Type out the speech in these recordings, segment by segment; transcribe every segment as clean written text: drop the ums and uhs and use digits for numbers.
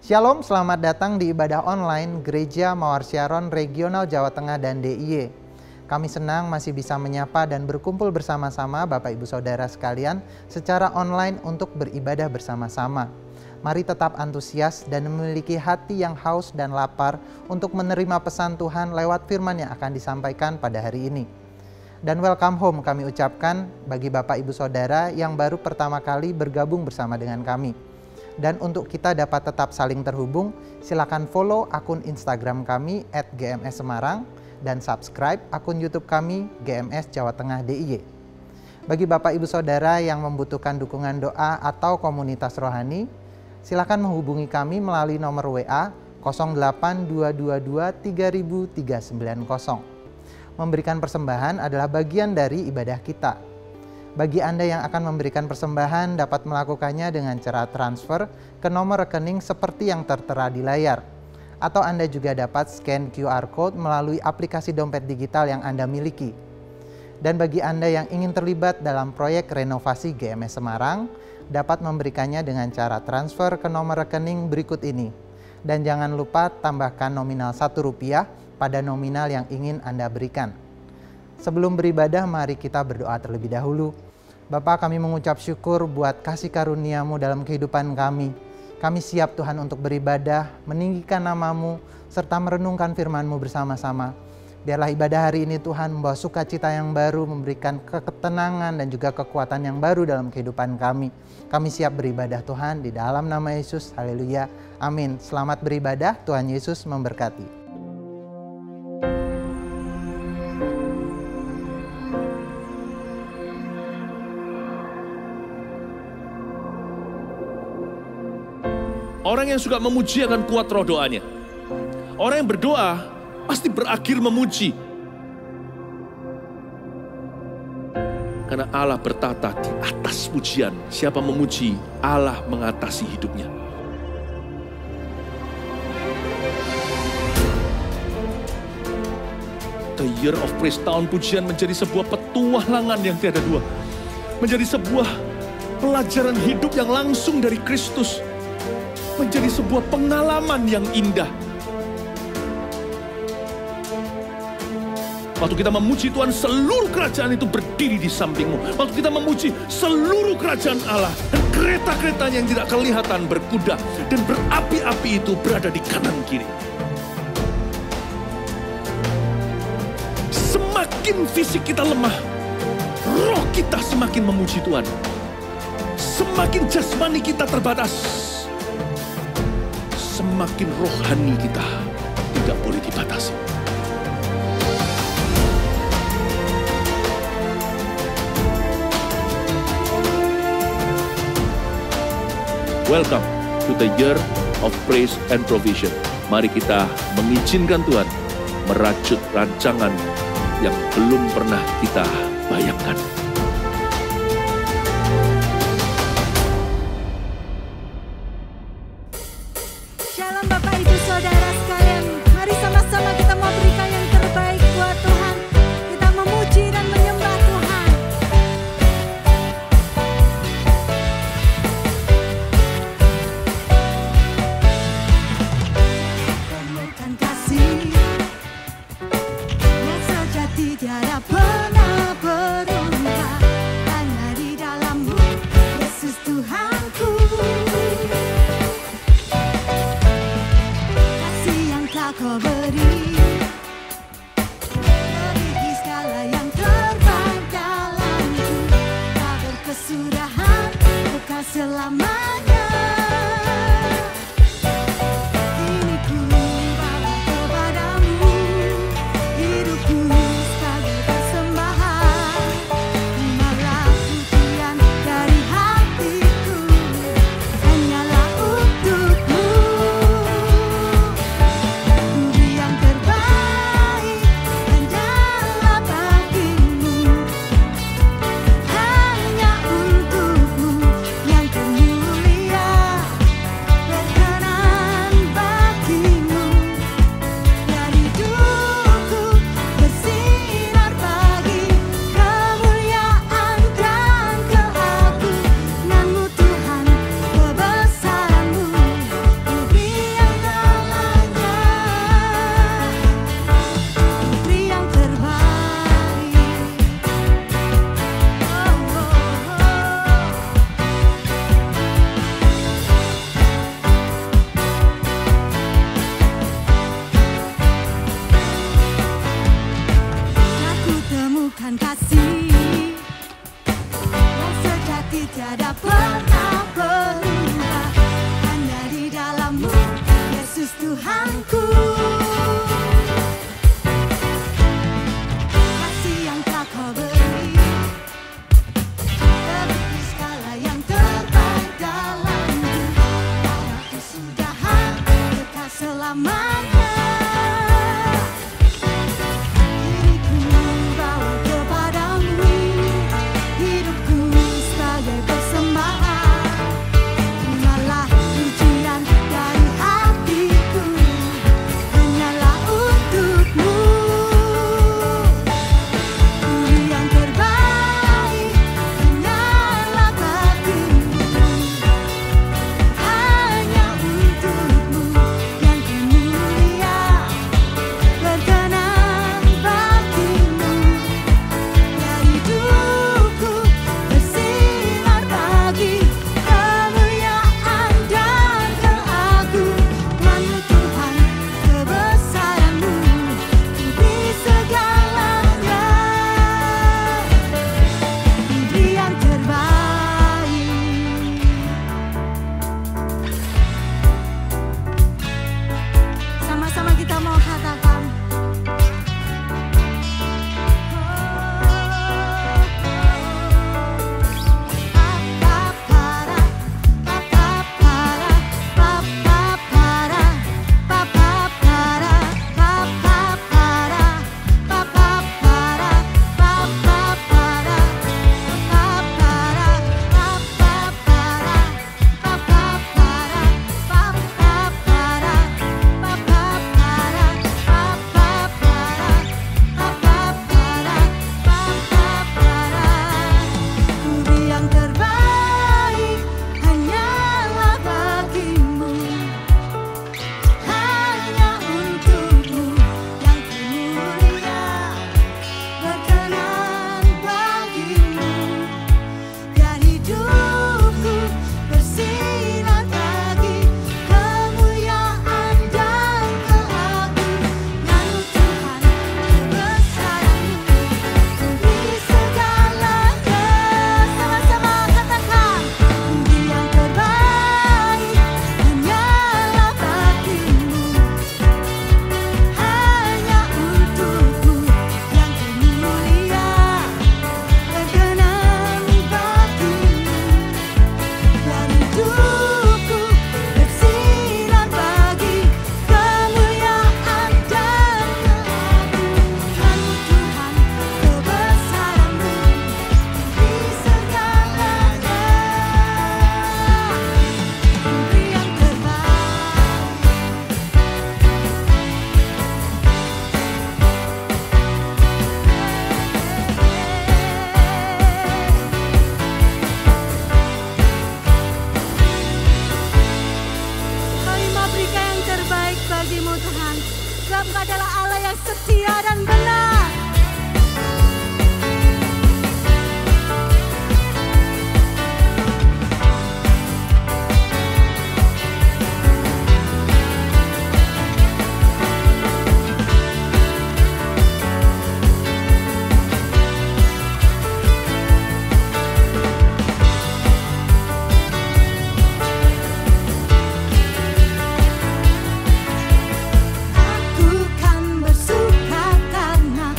Shalom, selamat datang di ibadah online Gereja Mawar Syaron Regional Jawa Tengah dan DIY. Kami senang masih bisa menyapa dan berkumpul bersama-sama Bapak Ibu Saudara sekalian secara online untuk beribadah bersama-sama. Mari tetap antusias dan memiliki hati yang haus dan lapar untuk menerima pesan Tuhan lewat firman yang akan disampaikan pada hari ini. Dan welcome home kami ucapkan bagi Bapak Ibu Saudara yang baru pertama kali bergabung bersama dengan kami. Dan untuk kita dapat tetap saling terhubung, silakan follow akun Instagram kami @gmssemarang dan subscribe akun YouTube kami GMS Jawa Tengah DIY. Bagi Bapak Ibu Saudara yang membutuhkan dukungan doa atau komunitas rohani, silakan menghubungi kami melalui nomor WA 08222 30390. Memberikan persembahan adalah bagian dari ibadah kita. Bagi Anda yang akan memberikan persembahan dapat melakukannya dengan cara transfer ke nomor rekening seperti yang tertera di layar. Atau Anda juga dapat scan QR Code melalui aplikasi dompet digital yang Anda miliki. Dan bagi Anda yang ingin terlibat dalam proyek renovasi GMS Semarang, dapat memberikannya dengan cara transfer ke nomor rekening berikut ini. Dan jangan lupa tambahkan nominal Rp1 pada nominal yang ingin Anda berikan. Sebelum beribadah, mari kita berdoa terlebih dahulu. Bapa, kami mengucap syukur buat kasih karunia-Mu dalam kehidupan kami. Kami siap Tuhan untuk beribadah, meninggikan nama-Mu, serta merenungkan firman-Mu bersama-sama. Biarlah ibadah hari ini Tuhan membawa sukacita yang baru, memberikan ketenangan dan juga kekuatan yang baru dalam kehidupan kami. Kami siap beribadah Tuhan di dalam nama Yesus. Haleluya. Amin. Selamat beribadah. Tuhan Yesus memberkati. Orang yang suka memuji akan kuat roh doanya. Orang yang berdoa pasti berakhir memuji. Karena Allah bertata di atas pujian. Siapa memuji, Allah mengatasi hidupnya. The Year of Praise, tahun pujian menjadi sebuah petualangan yang tiada dua. Menjadi sebuah pelajaran hidup yang langsung dari Kristus. Menjadi sebuah pengalaman yang indah. Waktu kita memuji Tuhan, seluruh kerajaan itu berdiri di sampingmu. Waktu kita memuji, seluruh kerajaan Allah dan kereta-keretanya yang tidak kelihatan berkuda dan berapi-api itu berada di kanan kiri. Semakin fisik kita lemah, roh kita semakin memuji Tuhan. Semakin jasmani kita terbatas, semakin rohani kita tidak boleh dibatasi. Welcome to the Year of Praise and Provision. Mari kita mengizinkan Tuhan merajut rancangan yang belum pernah kita bayangkan. Shalom Bapak Ibu Saudara sekalian, mari sama-sama kita mau berikan yang terbaik buat Tuhan. Kita memuji dan menyembah Tuhan. Temukan kasih yang sejati tiada pernah berubah, hanya di dalam-Mu Yesus Tuhanku. Kasih yang selamanya. Diriku bawa kepadamu, hidupku sebagai persembahan. Terimalah pujian dari hatiku, hanyalah untukmu. Beri yang terbaik, hanyalah bagimu. Hanya untukmu yang mulia, berkenan bagimu. Biar hidupku bersinar bagi kemuliaan dan keagungan-Mu Tuhan, kebesaran-Mu di segalanya. Beri yang terbaik. Sama-sama kita mau katakan, beri yang terbaik, hanyalah bagimu. Hanya untukmu yang mulia, berkenan bagimu. Biar hidupku bersinar bagi kemuliaan dan keagungan-Mu Tuhan, kebesaran-Mu di segalanya. Sama-sama katakan, beri yang terbaik, hanyalah bagimu. Hanya untukmu yang mulia, berkenan bagimu. Biar hidupku bersinar bagi kemuliaan dan keagungan-Mu Tuhan, kebesaran-Mu di segalanya. Beri yang Kami mau berikan yang terbaik bagi-Mu Tuhan, sebab Engkau adalah Allah yang setia dan benar. Aku kan bersuka karena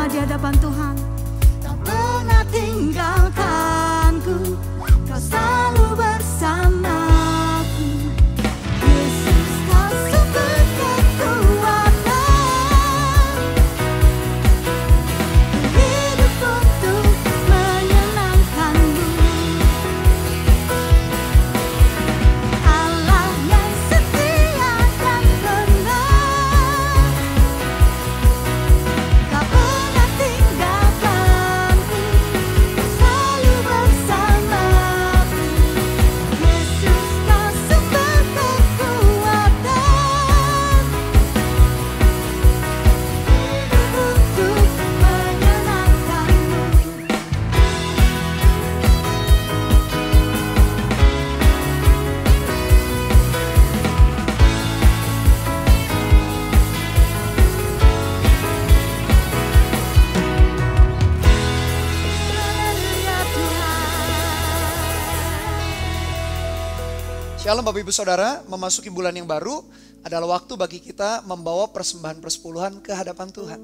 di hadapan Tuhan. Tak pernah tinggalkanku, Kau selalu bersamaku. Yesus, Kau sumber kekuatan, hidup untuk menyenangkan-Mu. Allah yang setia dan benar, Tak pernah tinggalkanku, selalu bersamaku. Yesus, Kau sumber kekuatan, hidup untuk menyenangkan-Mu. Haleluya Tuhan. Shalom Bapak Ibu Saudara, memasuki bulan yang baru adalah waktu bagi kita membawa persembahan persepuluhan ke hadapan Tuhan.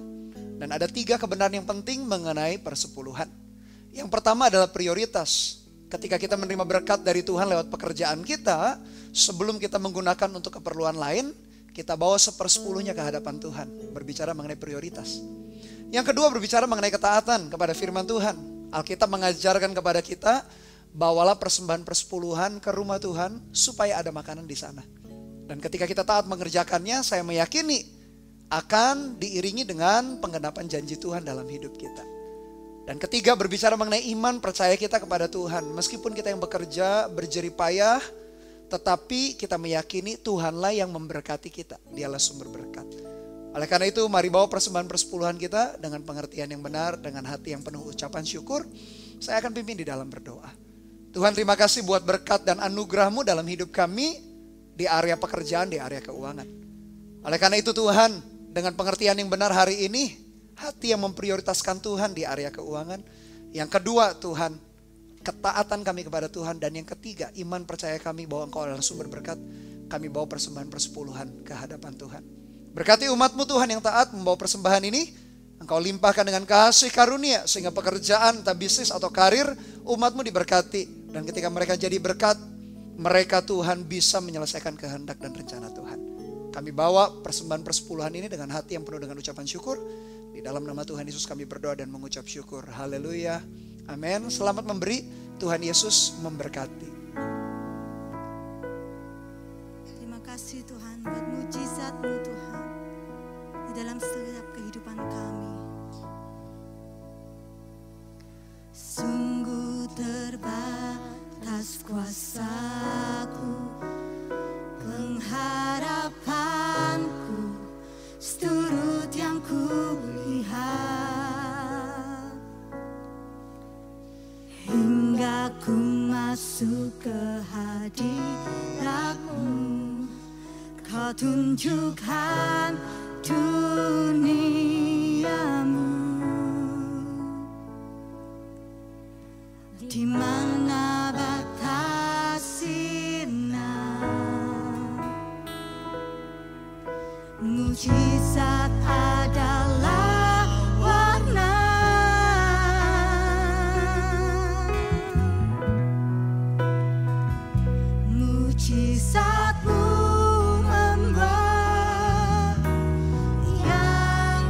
Dan ada 3 kebenaran yang penting mengenai persepuluhan. Yang pertama adalah prioritas. Ketika kita menerima berkat dari Tuhan lewat pekerjaan kita, sebelum kita menggunakan untuk keperluan lain, kita bawa 1/10 ke hadapan Tuhan. Berbicara mengenai prioritas. Yang kedua berbicara mengenai ketaatan kepada firman Tuhan. Alkitab mengajarkan kepada kita, bawalah persembahan persepuluhan ke rumah Tuhan supaya ada makanan di sana. Dan ketika kita taat mengerjakannya, saya meyakini akan diiringi dengan penggenapan janji Tuhan dalam hidup kita. Dan ketiga berbicara mengenai iman percaya kita kepada Tuhan. Meskipun kita yang bekerja, berjerih payah, tetapi kita meyakini Tuhanlah yang memberkati kita. Dialah sumber berkat. Oleh karena itu mari bawa persembahan persepuluhan kita dengan pengertian yang benar, dengan hati yang penuh ucapan syukur. Saya akan pimpin di dalam berdoa. Tuhan, terima kasih buat berkat dan anugerah-Mu dalam hidup kami di area pekerjaan, di area keuangan. Oleh karena itu Tuhan, dengan pengertian yang benar hari ini, hati yang memprioritaskan Tuhan di area keuangan. Yang kedua Tuhan, ketaatan kami kepada Tuhan. Dan yang ketiga, iman percaya kami bahwa Engkau adalah sumber berkat. Kami bawa persembahan persepuluhan ke hadapan Tuhan. Berkati umat-Mu Tuhan yang taat membawa persembahan ini. Engkau limpahkan dengan kasih karunia sehingga pekerjaan, entah bisnis atau karir, umat-Mu diberkati. Dan ketika mereka jadi berkat, mereka Tuhan bisa menyelesaikan kehendak dan rencana Tuhan. Kami bawa persembahan persepuluhan ini dengan hati yang penuh dengan ucapan syukur. Di dalam nama Tuhan Yesus kami berdoa dan mengucap syukur. Haleluya. Amin. Selamat memberi. Tuhan Yesus memberkati. Terima kasih Tuhan buat mujizat-Mu Tuhan di dalam setiap kehidupan kami. Sungguh terbatas kuasaku, pengharapanku seturut yang kulihat, hingga ku masuk ke hadirat-Mu. Kau tunjukkan duniamu, di mana batas sinar, mujizat adalah warna. Mujizat-Mu membuat yang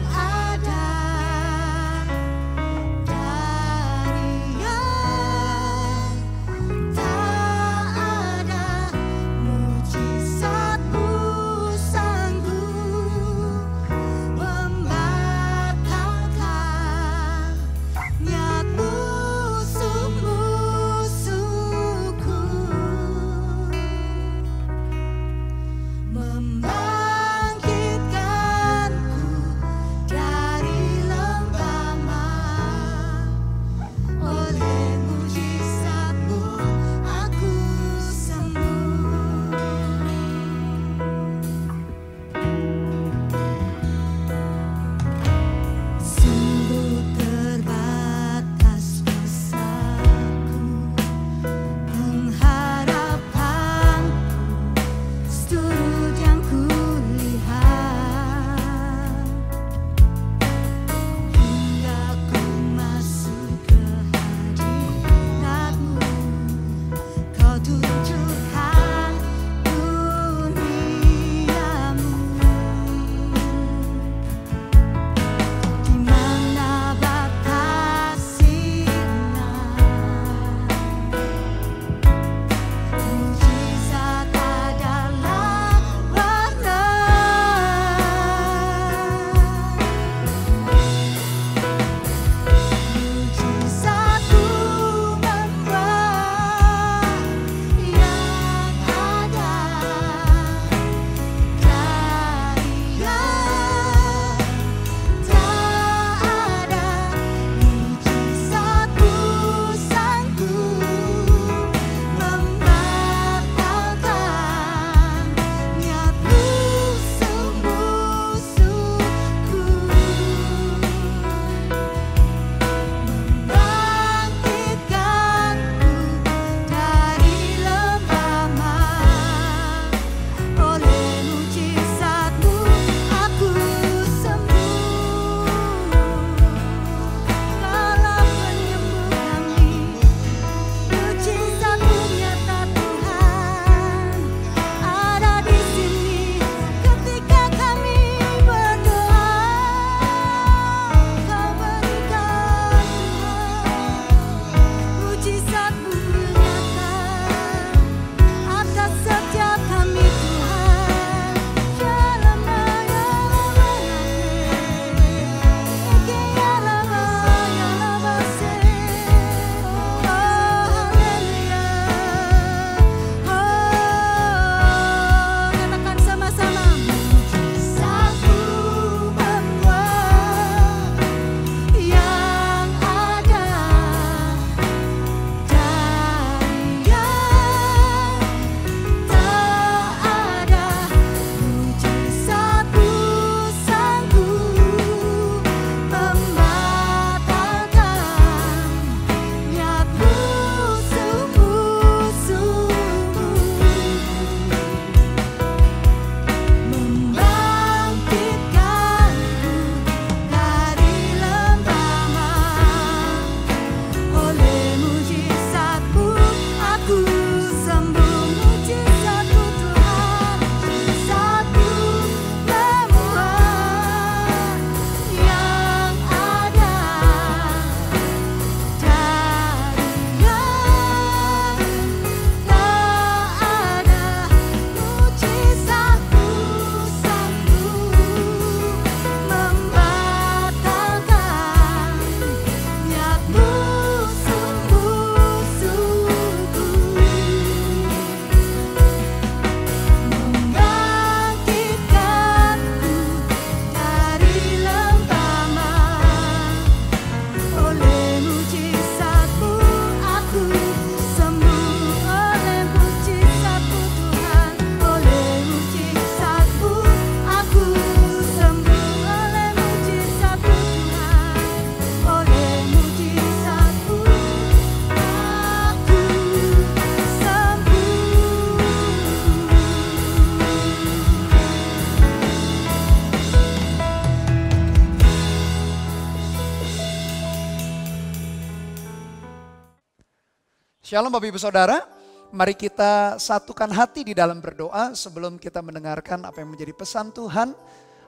Shalom Bapak Ibu Saudara, mari kita satukan hati di dalam berdoa sebelum kita mendengarkan apa yang menjadi pesan Tuhan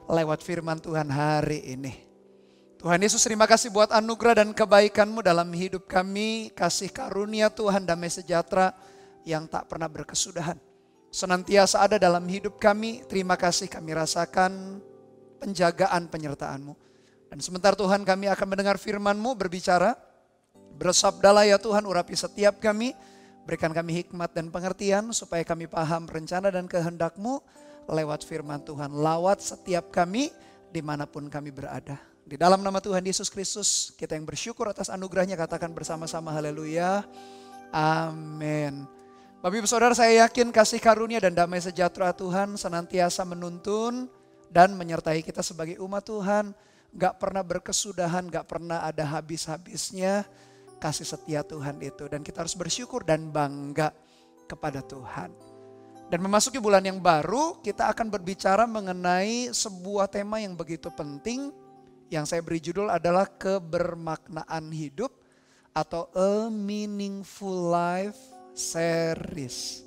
lewat firman Tuhan hari ini. Tuhan Yesus, terima kasih buat anugerah dan kebaikan-Mu dalam hidup kami, kasih karunia Tuhan damai sejahtera yang tak pernah berkesudahan. Senantiasa ada dalam hidup kami, terima kasih kami rasakan penjagaan penyertaan-Mu. Dan sebentar Tuhan kami akan mendengar firman-Mu berbicara. Bersabdalah ya Tuhan, urapi setiap kami, berikan kami hikmat dan pengertian supaya kami paham rencana dan kehendak-Mu lewat firman Tuhan. Lawat setiap kami dimanapun kami berada. Di dalam nama Tuhan Yesus Kristus, kita yang bersyukur atas anugerahnya katakan bersama-sama haleluya. Amin. Bapak Ibu Saudara, saya yakin kasih karunia dan damai sejahtera Tuhan senantiasa menuntun dan menyertai kita sebagai umat Tuhan. Gak pernah berkesudahan, gak pernah ada habis-habisnya. Kasih setia Tuhan itu, dan kita harus bersyukur dan bangga kepada Tuhan. Dan memasuki bulan yang baru, kita akan berbicara mengenai sebuah tema yang begitu penting, yang saya beri judul adalah kebermaknaan hidup atau A Meaningful Life Series.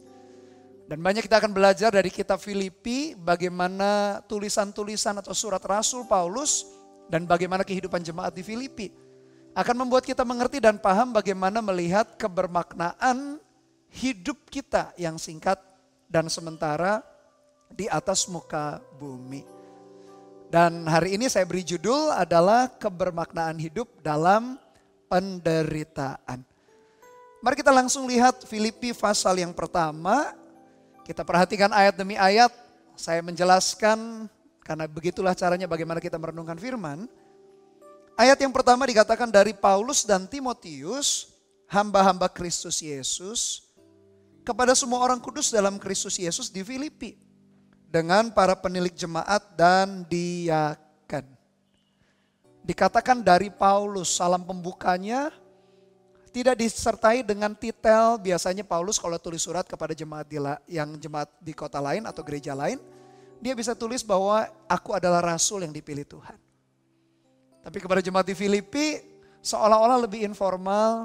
Dan banyak kita akan belajar dari kitab Filipi, bagaimana tulisan-tulisan atau surat Rasul Paulus dan bagaimana kehidupan jemaat di Filipi akan membuat kita mengerti dan paham bagaimana melihat kebermaknaan hidup kita yang singkat dan sementara di atas muka bumi. Dan hari ini saya beri judul adalah kebermaknaan hidup dalam penderitaan. Mari kita langsung lihat Filipi pasal yang pertama. Kita perhatikan ayat demi ayat. Saya menjelaskan karena begitulah caranya bagaimana kita merenungkan firman. Ayat yang pertama dikatakan dari Paulus dan Timotius, hamba-hamba Kristus Yesus, kepada semua orang kudus dalam Kristus Yesus di Filipi, dengan para penilik jemaat dan diaken. Dikatakan dari Paulus, salam pembukanya tidak disertai dengan titel. Biasanya Paulus kalau tulis surat kepada jemaat di kota lain atau gereja lain, dia bisa tulis bahwa aku adalah rasul yang dipilih Tuhan. Tapi kepada jemaat di Filipi seolah-olah lebih informal,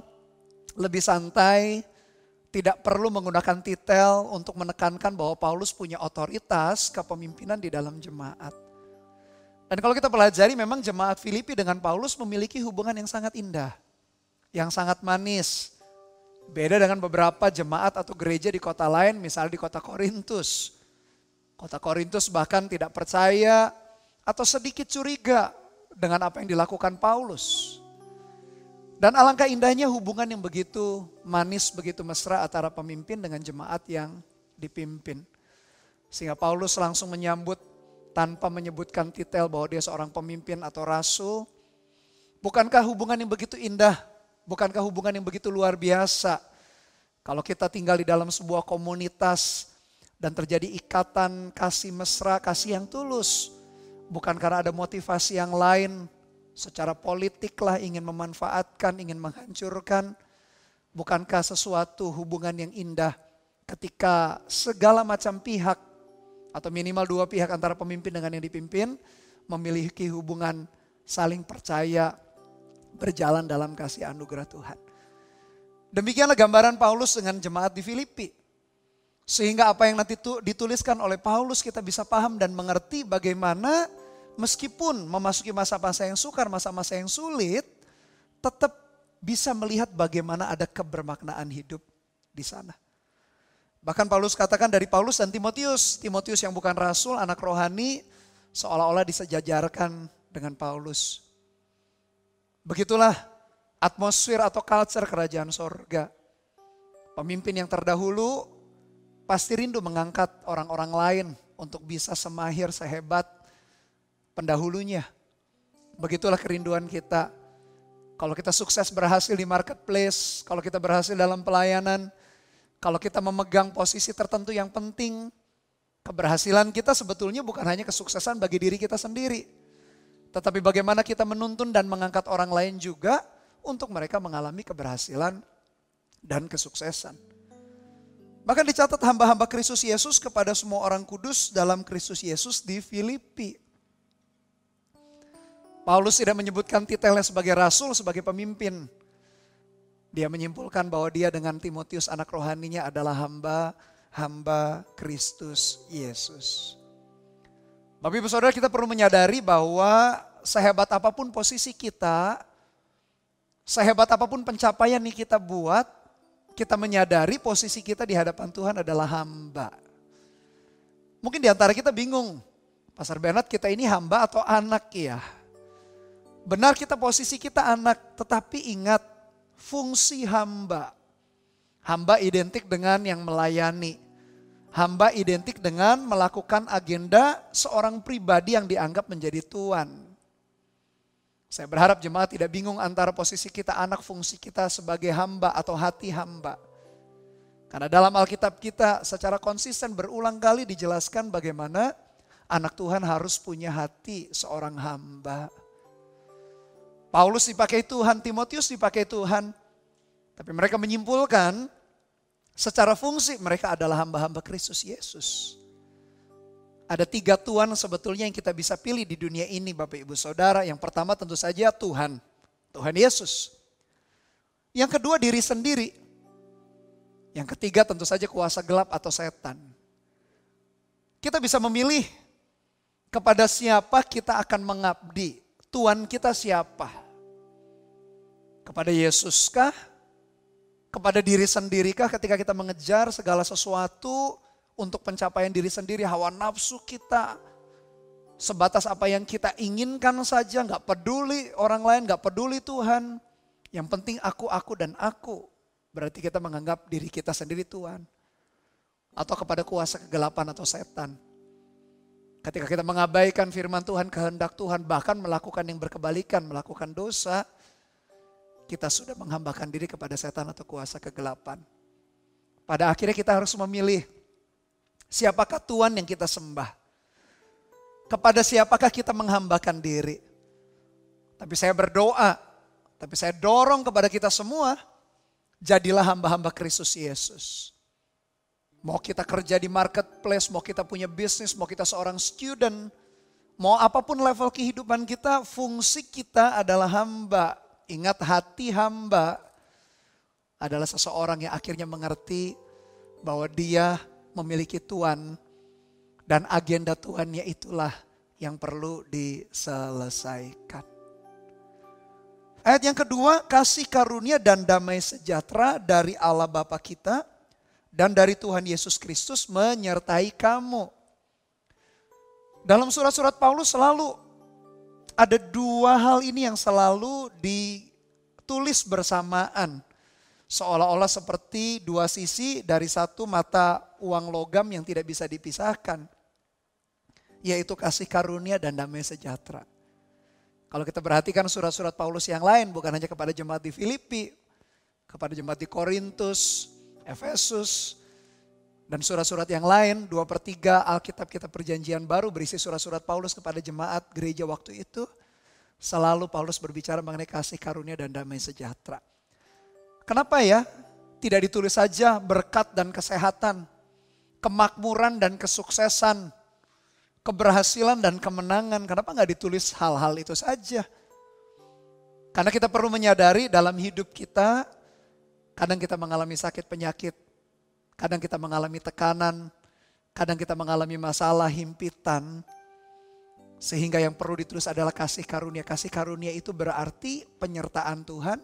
lebih santai, tidak perlu menggunakan titel untuk menekankan bahwa Paulus punya otoritas kepemimpinan di dalam jemaat. Dan kalau kita pelajari memang jemaat Filipi dengan Paulus memiliki hubungan yang sangat indah, yang sangat manis. Beda dengan beberapa jemaat atau gereja di kota lain, misalnya di kota Korintus. Kota Korintus bahkan tidak percaya atau sedikit curiga dengan apa yang dilakukan Paulus. Dan alangkah indahnya hubungan yang begitu manis, begitu mesra antara pemimpin dengan jemaat yang dipimpin. Sehingga Paulus langsung menyambut tanpa menyebutkan titel bahwa dia seorang pemimpin atau rasul. Bukankah hubungan yang begitu indah? Bukankah hubungan yang begitu luar biasa? Kalau kita tinggal di dalam sebuah komunitas dan terjadi ikatan kasih mesra, kasih yang tulus. Bukan karena ada motivasi yang lain, secara politik lah ingin memanfaatkan, ingin menghancurkan. Bukankah sesuatu hubungan yang indah ketika segala macam pihak atau minimal dua pihak antara pemimpin dengan yang dipimpin memiliki hubungan saling percaya, berjalan dalam kasih anugerah Tuhan. Demikianlah gambaran Paulus dengan jemaat di Filipi. Sehingga apa yang nanti dituliskan oleh Paulus kita bisa paham dan mengerti bagaimana meskipun memasuki masa-masa yang sukar, masa-masa yang sulit, tetap bisa melihat bagaimana ada kebermaknaan hidup di sana. Bahkan Paulus katakan dari Paulus dan Timotius. Timotius yang bukan rasul, anak rohani, seolah-olah disejajarkan dengan Paulus. Begitulah atmosfer atau culture kerajaan sorga. Pemimpin yang terdahulu pasti rindu mengangkat orang-orang lain untuk bisa semahir, sehebat pendahulunya. Begitulah kerinduan kita. Kalau kita sukses berhasil di marketplace, kalau kita berhasil dalam pelayanan, kalau kita memegang posisi tertentu yang penting, keberhasilan kita sebetulnya bukan hanya kesuksesan bagi diri kita sendiri. Tetapi bagaimana kita menuntun dan mengangkat orang lain juga untuk mereka mengalami keberhasilan dan kesuksesan. Bahkan dicatat hamba-hamba Kristus Yesus kepada semua orang kudus dalam Kristus Yesus di Filipi. Paulus tidak menyebutkan titelnya sebagai rasul, sebagai pemimpin. Dia menyimpulkan bahwa dia dengan Timotius anak rohaninya adalah hamba Kristus Yesus. Bapak Ibu Saudara, kita perlu menyadari bahwa sehebat apapun posisi kita, sehebat apapun pencapaian yang kita buat, kita menyadari posisi kita di hadapan Tuhan adalah hamba. Mungkin di antara kita bingung, Pastor Bernard, kita ini hamba atau anak ya? Benar, kita posisi kita anak, tetapi ingat fungsi hamba. Hamba identik dengan yang melayani. Hamba identik dengan melakukan agenda seorang pribadi yang dianggap menjadi tuan. Saya berharap jemaat tidak bingung antara posisi kita anak, fungsi kita sebagai hamba atau hati hamba. Karena dalam Alkitab kita secara konsisten berulang kali dijelaskan bagaimana anak Tuhan harus punya hati seorang hamba. Paulus dipakai Tuhan, Timotius dipakai Tuhan. Tapi mereka menyimpulkan secara fungsi mereka adalah hamba-hamba Kristus Yesus. Ada 3 tuan sebetulnya yang kita bisa pilih di dunia ini Bapak Ibu Saudara. Yang pertama tentu saja Tuhan Yesus. Yang kedua diri sendiri. Yang ketiga tentu saja kuasa gelap atau setan. Kita bisa memilih kepada siapa kita akan mengabdi. Tuan kita siapa? Kepada Yesus kah? Kepada diri sendiri kah ketika kita mengejar segala sesuatu untuk pencapaian diri sendiri, hawa nafsu kita, sebatas apa yang kita inginkan saja, gak peduli orang lain, gak peduli Tuhan. Yang penting aku dan aku. Berarti kita menganggap diri kita sendiri Tuhan. Atau kepada kuasa kegelapan atau setan. Ketika kita mengabaikan firman Tuhan, kehendak Tuhan, bahkan melakukan yang berkebalikan, melakukan dosa, kita sudah menghambakan diri kepada setan atau kuasa kegelapan. Pada akhirnya kita harus memilih siapakah Tuhan yang kita sembah. Kepada siapakah kita menghambakan diri. Tapi saya berdoa, tapi saya dorong kepada kita semua, jadilah hamba-hamba Kristus Yesus. Mau kita kerja di marketplace, mau kita punya bisnis, mau kita seorang student, mau apapun level kehidupan kita, fungsi kita adalah hamba. Ingat, hati hamba adalah seseorang yang akhirnya mengerti bahwa dia memiliki Tuhan dan agenda Tuhannya itulah yang perlu diselesaikan. Ayat yang kedua, kasih karunia dan damai sejahtera dari Allah Bapa kita dan dari Tuhan Yesus Kristus menyertai kamu. Dalam surat-surat Paulus selalu ada 2 hal ini yang selalu ditulis bersamaan. Seolah-olah seperti 2 sisi dari satu mata uang logam yang tidak bisa dipisahkan. Yaitu kasih karunia dan damai sejahtera. Kalau kita perhatikan surat-surat Paulus yang lain, bukan hanya kepada jemaat di Filipi, kepada jemaat di Korintus, Efesus, dan surat-surat yang lain, 2/3 Alkitab kita perjanjian baru berisi surat-surat Paulus kepada jemaat gereja waktu itu. Selalu Paulus berbicara mengenai kasih karunia dan damai sejahtera. Kenapa ya? Tidak ditulis saja berkat dan kesehatan, kemakmuran dan kesuksesan, keberhasilan dan kemenangan. Kenapa gak ditulis hal-hal itu saja? Karena kita perlu menyadari dalam hidup kita, kadang kita mengalami sakit penyakit, kadang kita mengalami tekanan, kadang kita mengalami masalah, himpitan. Sehingga yang perlu ditulis adalah kasih karunia. Kasih karunia itu berarti penyertaan Tuhan,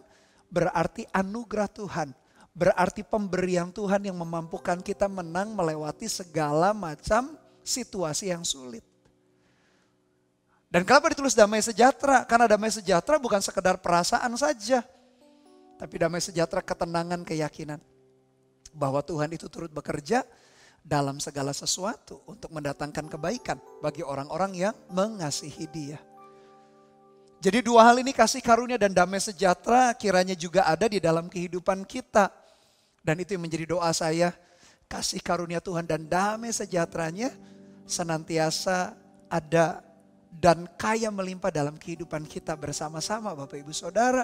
berarti anugerah Tuhan. Berarti pemberian Tuhan yang memampukan kita menang melewati segala macam situasi yang sulit. Dan kenapa ditulis damai sejahtera? Karena damai sejahtera bukan sekedar perasaan saja. Tapi damai sejahtera ketenangan, keyakinan. Bahwa Tuhan itu turut bekerja dalam segala sesuatu untuk mendatangkan kebaikan bagi orang-orang yang mengasihi Dia. Jadi 2 hal ini, kasih karunia dan damai sejahtera, kiranya juga ada di dalam kehidupan kita. Dan itu yang menjadi doa saya, kasih karunia Tuhan dan damai sejahteranya senantiasa ada dan kaya melimpah dalam kehidupan kita bersama-sama Bapak Ibu Saudara.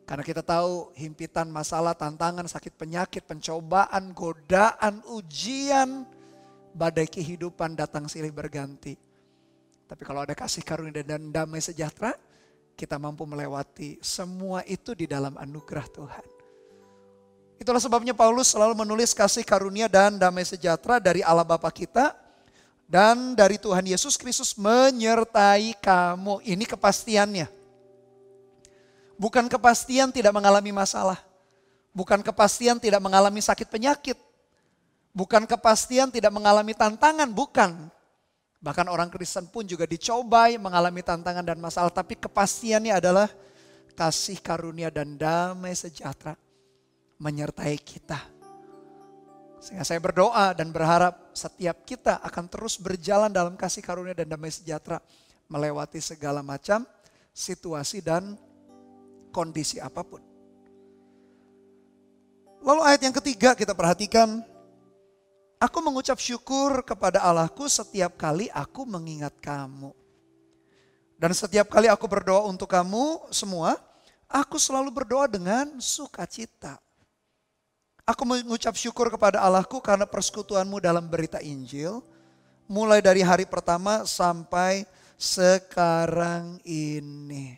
Karena kita tahu himpitan, masalah, tantangan, sakit penyakit, pencobaan, godaan, ujian, badai kehidupan datang silih berganti. Tapi kalau ada kasih karunia dan damai sejahtera, kita mampu melewati semua itu di dalam anugerah Tuhan. Itulah sebabnya Paulus selalu menulis kasih karunia dan damai sejahtera dari Allah Bapa kita dan dari Tuhan Yesus Kristus menyertai kamu. Ini kepastiannya. Bukan kepastian tidak mengalami masalah. Bukan kepastian tidak mengalami sakit penyakit. Bukan kepastian tidak mengalami tantangan, bukan. Bahkan orang Kristen pun juga dicobai mengalami tantangan dan masalah. Tapi kepastiannya adalah kasih karunia dan damai sejahtera menyertai kita. Sehingga saya berdoa dan berharap setiap kita akan terus berjalan dalam kasih karunia dan damai sejahtera. Melewati segala macam situasi dan kondisi apapun. Lalu ayat yang ketiga kita perhatikan. Aku mengucap syukur kepada Allahku setiap kali aku mengingat kamu. Dan setiap kali aku berdoa untuk kamu semua, aku selalu berdoa dengan sukacita. Aku mengucap syukur kepada Allahku karena persekutuanmu dalam berita Injil. Mulai dari hari pertama sampai sekarang ini.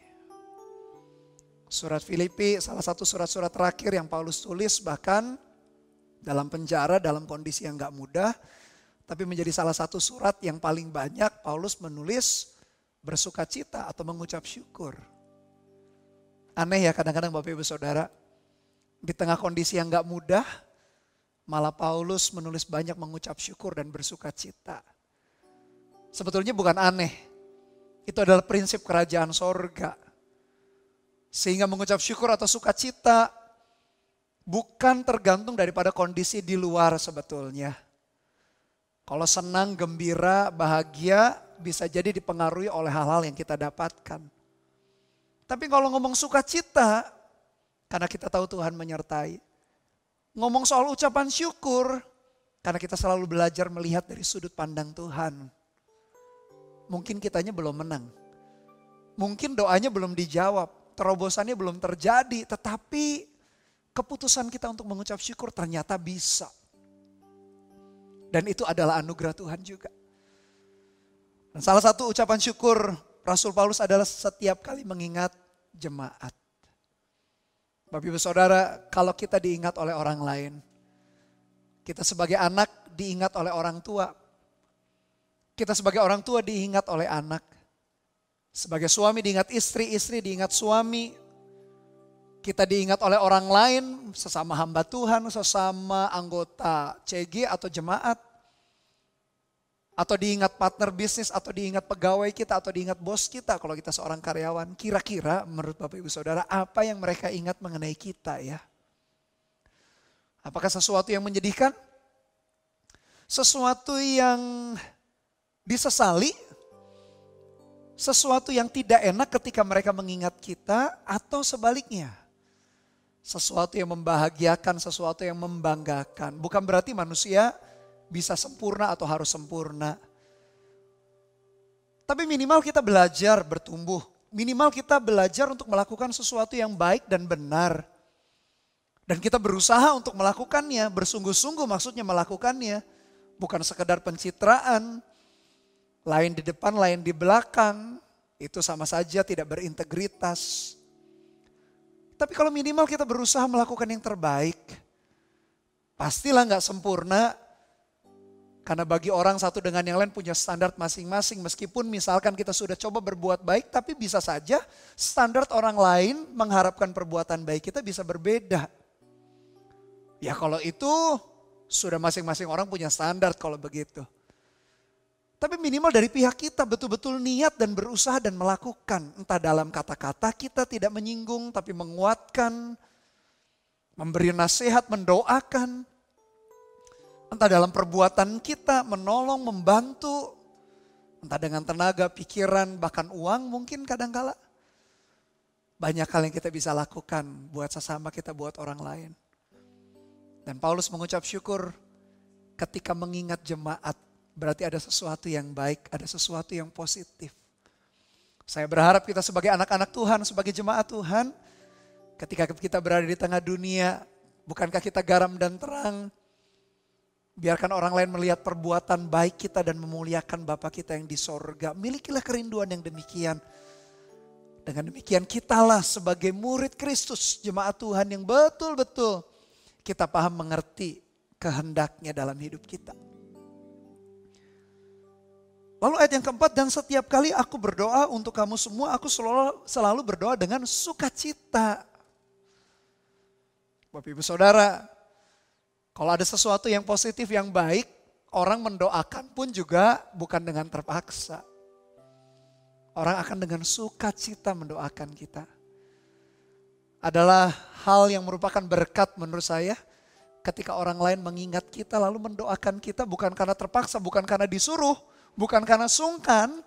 Surat Filipi salah satu surat-surat terakhir yang Paulus tulis, bahkan dalam penjara, dalam kondisi yang gak mudah. Tapi menjadi salah satu surat yang paling banyak Paulus menulis bersukacita atau mengucap syukur. Aneh ya kadang-kadang Bapak Ibu Saudara. Di tengah kondisi yang gak mudah, malah Paulus menulis banyak mengucap syukur dan bersukacita. Sebetulnya bukan aneh. Itu adalah prinsip kerajaan sorga. Sehingga mengucap syukur atau sukacita bukan tergantung daripada kondisi di luar sebetulnya. Kalau senang, gembira, bahagia bisa jadi dipengaruhi oleh hal-hal yang kita dapatkan. Tapi kalau ngomong sukacita, karena kita tahu Tuhan menyertai. Ngomong soal ucapan syukur, karena kita selalu belajar melihat dari sudut pandang Tuhan. Mungkin kitanya belum menang. Mungkin doanya belum dijawab, terobosannya belum terjadi, tetapi keputusan kita untuk mengucap syukur ternyata bisa. Dan itu adalah anugerah Tuhan juga. Dan salah satu ucapan syukur Rasul Paulus adalah setiap kali mengingat jemaat. Bapak Ibu Saudara, kalau kita diingat oleh orang lain, kita sebagai anak diingat oleh orang tua, kita sebagai orang tua diingat oleh anak, sebagai suami diingat istri, istri diingat suami, kita diingat oleh orang lain, sesama hamba Tuhan, sesama anggota CG atau jemaat, atau diingat partner bisnis, atau diingat pegawai kita, atau diingat bos kita kalau kita seorang karyawan. Kira-kira menurut Bapak Ibu Saudara apa yang mereka ingat mengenai kita ya? Apakah sesuatu yang menyedihkan? Sesuatu yang disesali? Sesuatu yang tidak enak ketika mereka mengingat kita atau sebaliknya? Sesuatu yang membahagiakan, sesuatu yang membanggakan. Bukan berarti manusia bisa sempurna atau harus sempurna. Tapi minimal kita belajar bertumbuh. Minimal kita belajar untuk melakukan sesuatu yang baik dan benar. Dan kita berusaha untuk melakukannya, bersungguh-sungguh maksudnya melakukannya. Bukan sekedar pencitraan, lain di depan, lain di belakang. Itu sama saja tidak berintegritas. Tapi kalau minimal kita berusaha melakukan yang terbaik. Pastilah gak sempurna. Karena bagi orang satu dengan yang lain punya standar masing-masing. Meskipun misalkan kita sudah coba berbuat baik, tapi bisa saja standar orang lain mengharapkan perbuatan baik kita bisa berbeda. Ya kalau itu sudah masing-masing orang punya standar kalau begitu. Tapi minimal dari pihak kita betul-betul niat dan berusaha dan melakukan. Entah dalam kata-kata kita tidak menyinggung tapi menguatkan, memberi nasihat, mendoakan. Entah dalam perbuatan kita menolong, membantu. Entah dengan tenaga, pikiran, bahkan uang mungkin kadangkala. Banyak hal yang kita bisa lakukan buat sesama kita, buat orang lain. Dan Paulus mengucap syukur ketika mengingat jemaat. Berarti ada sesuatu yang baik, ada sesuatu yang positif. Saya berharap kita sebagai anak-anak Tuhan, sebagai jemaat Tuhan. Ketika kita berada di tengah dunia, bukankah kita garam dan terang? Biarkan orang lain melihat perbuatan baik kita dan memuliakan Bapa kita yang di sorga. Milikilah kerinduan yang demikian. Dengan demikian kitalah sebagai murid Kristus, jemaat Tuhan yang betul-betul kita paham mengerti kehendaknya dalam hidup kita. Lalu ayat yang keempat, dan setiap kali aku berdoa untuk kamu semua, aku selalu berdoa dengan sukacita. Bapak Ibu Saudara, kalau ada sesuatu yang positif, yang baik, orang mendoakan pun juga bukan dengan terpaksa. Orang akan dengan sukacita mendoakan kita. Adalah hal yang merupakan berkat menurut saya, ketika orang lain mengingat kita lalu mendoakan kita bukan karena terpaksa, bukan karena disuruh, bukan karena sungkan,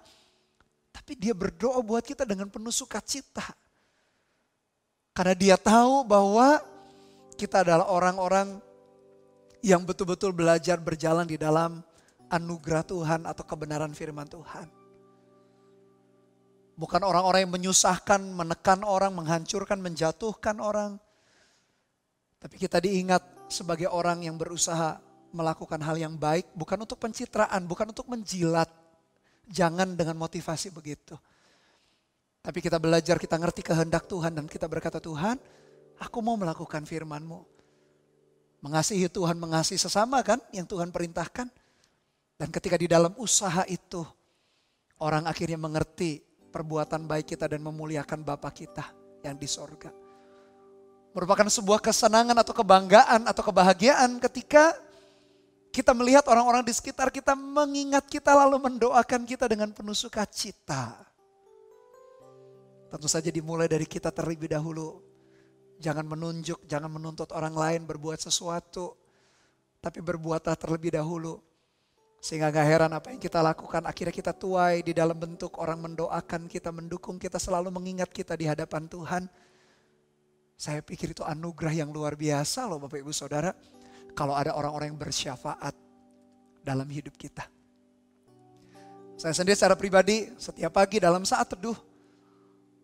tapi dia berdoa buat kita dengan penuh sukacita. Karena dia tahu bahwa kita adalah orang-orang yang betul-betul belajar berjalan di dalam anugerah Tuhan atau kebenaran firman Tuhan. Bukan orang-orang yang menyusahkan, menekan orang, menghancurkan, menjatuhkan orang. Tapi kita diingat sebagai orang yang berusaha melakukan hal yang baik, bukan untuk pencitraan, bukan untuk menjilat. Jangan dengan motivasi begitu. Tapi kita belajar, kita ngerti kehendak Tuhan dan kita berkata, Tuhan, aku mau melakukan firman-Mu. Mengasihi Tuhan, mengasihi sesama kan yang Tuhan perintahkan. Dan ketika di dalam usaha itu, orang akhirnya mengerti perbuatan baik kita dan memuliakan Bapa kita yang di sorga. Merupakan sebuah kesenangan atau kebanggaan atau kebahagiaan ketika kita melihat orang-orang di sekitar kita mengingat kita lalu mendoakan kita dengan penuh sukacita. Tentu saja dimulai dari kita terlebih dahulu. Jangan menunjuk, jangan menuntut orang lain berbuat sesuatu. Tapi berbuatlah terlebih dahulu. Sehingga gak heran apa yang kita lakukan, akhirnya kita tuai di dalam bentuk orang mendoakan kita, mendukung kita, selalu mengingat kita di hadapan Tuhan. Saya pikir itu anugerah yang luar biasa loh Bapak Ibu Saudara. Kalau ada orang-orang yang bersyafaat dalam hidup kita. Saya sendiri secara pribadi setiap pagi dalam saat teduh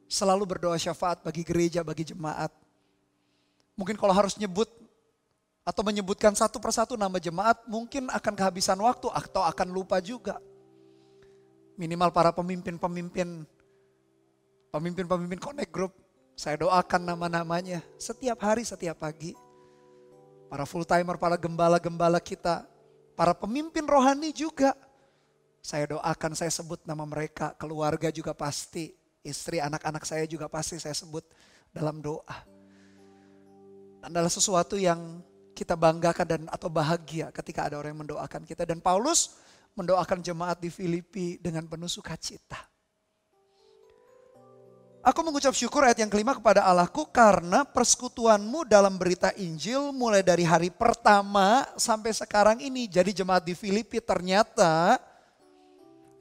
selalu berdoa syafaat bagi gereja, bagi jemaat. Mungkin kalau harus nyebut atau menyebutkan satu persatu nama jemaat mungkin akan kehabisan waktu atau akan lupa juga. Minimal para pemimpin connect group, saya doakan nama-namanya setiap hari, setiap pagi. Para full timer, para gembala-gembala kita, para pemimpin rohani juga. Saya doakan, saya sebut nama mereka, keluarga juga pasti, istri, anak-anak saya juga pasti saya sebut dalam doa. Adalah sesuatu yang kita banggakan dan atau bahagia ketika ada orang yang mendoakan kita. Dan Paulus mendoakan jemaat di Filipi dengan penuh sukacita. Aku mengucap syukur ayat yang kelima kepada Allahku karena persekutuanmu dalam berita Injil mulai dari hari pertama sampai sekarang ini. Jadi jemaat di Filipi ternyata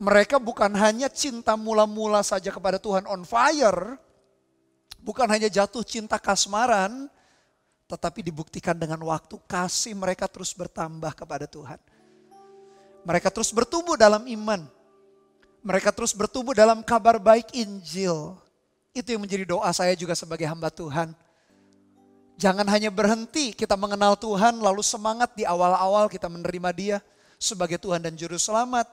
mereka bukan hanya cinta mula-mula saja kepada Tuhan on fire. Bukan hanya jatuh cinta kasmaran. Tetapi dibuktikan dengan waktu kasih mereka terus bertambah kepada Tuhan. Mereka terus bertumbuh dalam iman. Mereka terus bertumbuh dalam kabar baik Injil. Itu yang menjadi doa saya juga sebagai hamba Tuhan. Jangan hanya berhenti kita mengenal Tuhan lalu semangat di awal-awal kita menerima Dia sebagai Tuhan dan Juru Selamat.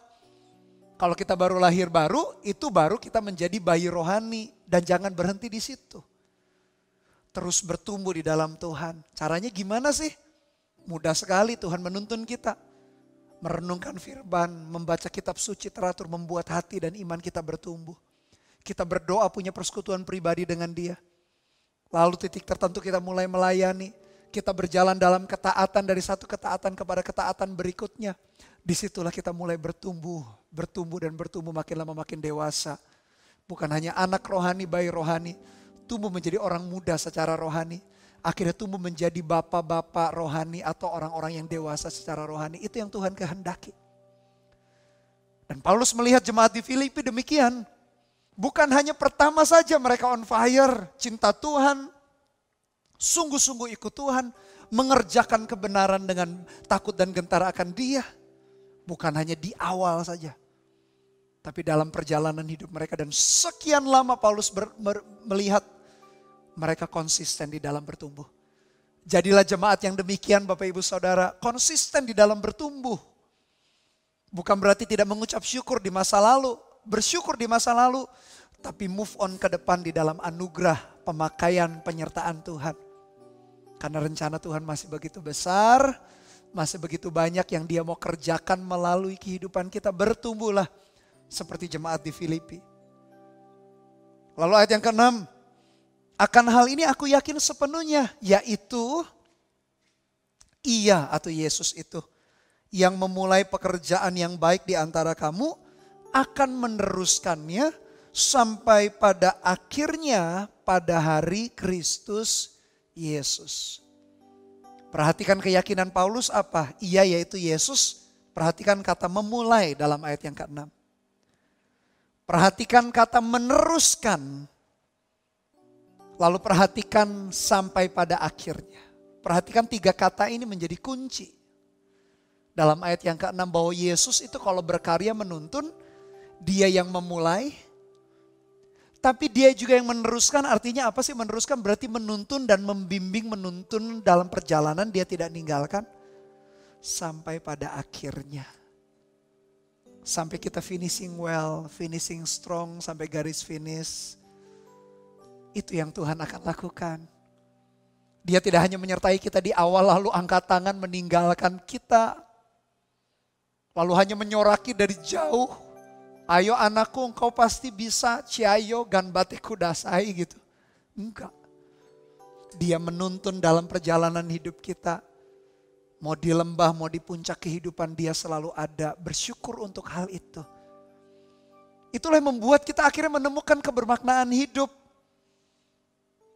Kalau kita baru lahir baru, itu baru kita menjadi bayi rohani. Dan jangan berhenti di situ. Terus bertumbuh di dalam Tuhan. Caranya gimana sih? Mudah sekali Tuhan menuntun kita. Merenungkan firman, membaca kitab suci teratur, membuat hati dan iman kita bertumbuh. Kita berdoa punya persekutuan pribadi dengan Dia. Lalu titik tertentu kita mulai melayani. Kita berjalan dalam ketaatan dari satu ketaatan kepada ketaatan berikutnya. Disitulah kita mulai bertumbuh dan bertumbuh makin lama makin dewasa. Bukan hanya anak rohani, bayi rohani. Tumbuh menjadi orang muda secara rohani. Akhirnya tumbuh menjadi bapak-bapak rohani atau orang-orang yang dewasa secara rohani. Itu yang Tuhan kehendaki. Dan Paulus melihat jemaat di Filipi demikian. Bukan hanya pertama saja mereka on fire, cinta Tuhan, sungguh-sungguh ikut Tuhan, mengerjakan kebenaran dengan takut dan gentar akan Dia. Bukan hanya di awal saja. Tapi dalam perjalanan hidup mereka dan sekian lama Paulus melihat mereka konsisten di dalam bertumbuh. Jadilah jemaat yang demikian Bapak Ibu Saudara, konsisten di dalam bertumbuh. Bukan berarti tidak mengucap syukur di masa lalu, bersyukur di masa lalu. tapi move on ke depan di dalam anugerah, pemakaian, penyertaan Tuhan. Karena rencana Tuhan masih begitu besar, masih begitu banyak yang Dia mau kerjakan melalui kehidupan kita. Bertumbuhlah seperti jemaat di Filipi. Lalu ayat yang ke-6, akan hal ini aku yakin sepenuhnya, yaitu Ia atau Yesus itu yang memulai pekerjaan yang baik di antara kamu akan meneruskannya sampai pada akhirnya pada hari Kristus Yesus. Perhatikan keyakinan Paulus apa? Ia yaitu Yesus. Perhatikan kata memulai dalam ayat yang ke-6. Perhatikan kata meneruskan. Lalu perhatikan sampai pada akhirnya. Perhatikan 3 kata ini menjadi kunci. Dalam ayat yang ke-6 bahwa Yesus itu kalau berkarya menuntun, Dia yang memulai. Tapi Dia juga yang meneruskan. Artinya apa sih meneruskan? Berarti menuntun dan membimbing, menuntun dalam perjalanan. Dia tidak ninggalkan. Sampai pada akhirnya. Sampai kita finishing well, finishing strong, sampai garis finish. Itu yang Tuhan akan lakukan. Dia tidak hanya menyertai kita di awal lalu angkat tangan meninggalkan kita. Lalu hanya menyoraki dari jauh. Ayo anakku engkau pasti bisa, ciayo ganbate kudasai gitu. Enggak. Dia menuntun dalam perjalanan hidup kita. Mau di lembah, mau di puncak kehidupan Dia selalu ada. Bersyukur untuk hal itu. Itulah yang membuat kita akhirnya menemukan kebermaknaan hidup.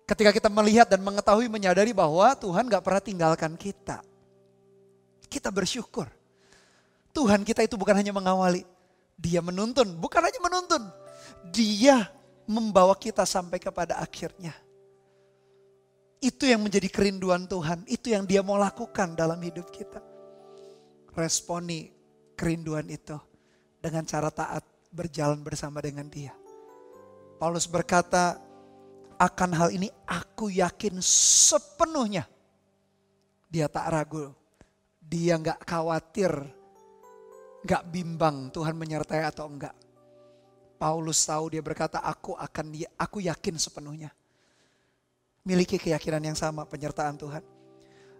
Ketika kita melihat dan mengetahui, menyadari bahwa Tuhan gak pernah tinggalkan kita. Kita bersyukur. Tuhan kita itu bukan hanya mengawali. Dia menuntun, bukan hanya menuntun. Dia membawa kita sampai kepada akhirnya. Itu yang menjadi kerinduan Tuhan. Itu yang Dia mau lakukan dalam hidup kita. Responi kerinduan itu dengan cara taat berjalan bersama dengan Dia. Paulus berkata, akan hal ini aku yakin sepenuhnya. Dia tak ragu. Dia gak khawatir. Gak bimbang Tuhan menyertai atau enggak. Paulus tahu, dia berkata aku yakin sepenuhnya. Miliki keyakinan yang sama, penyertaan Tuhan.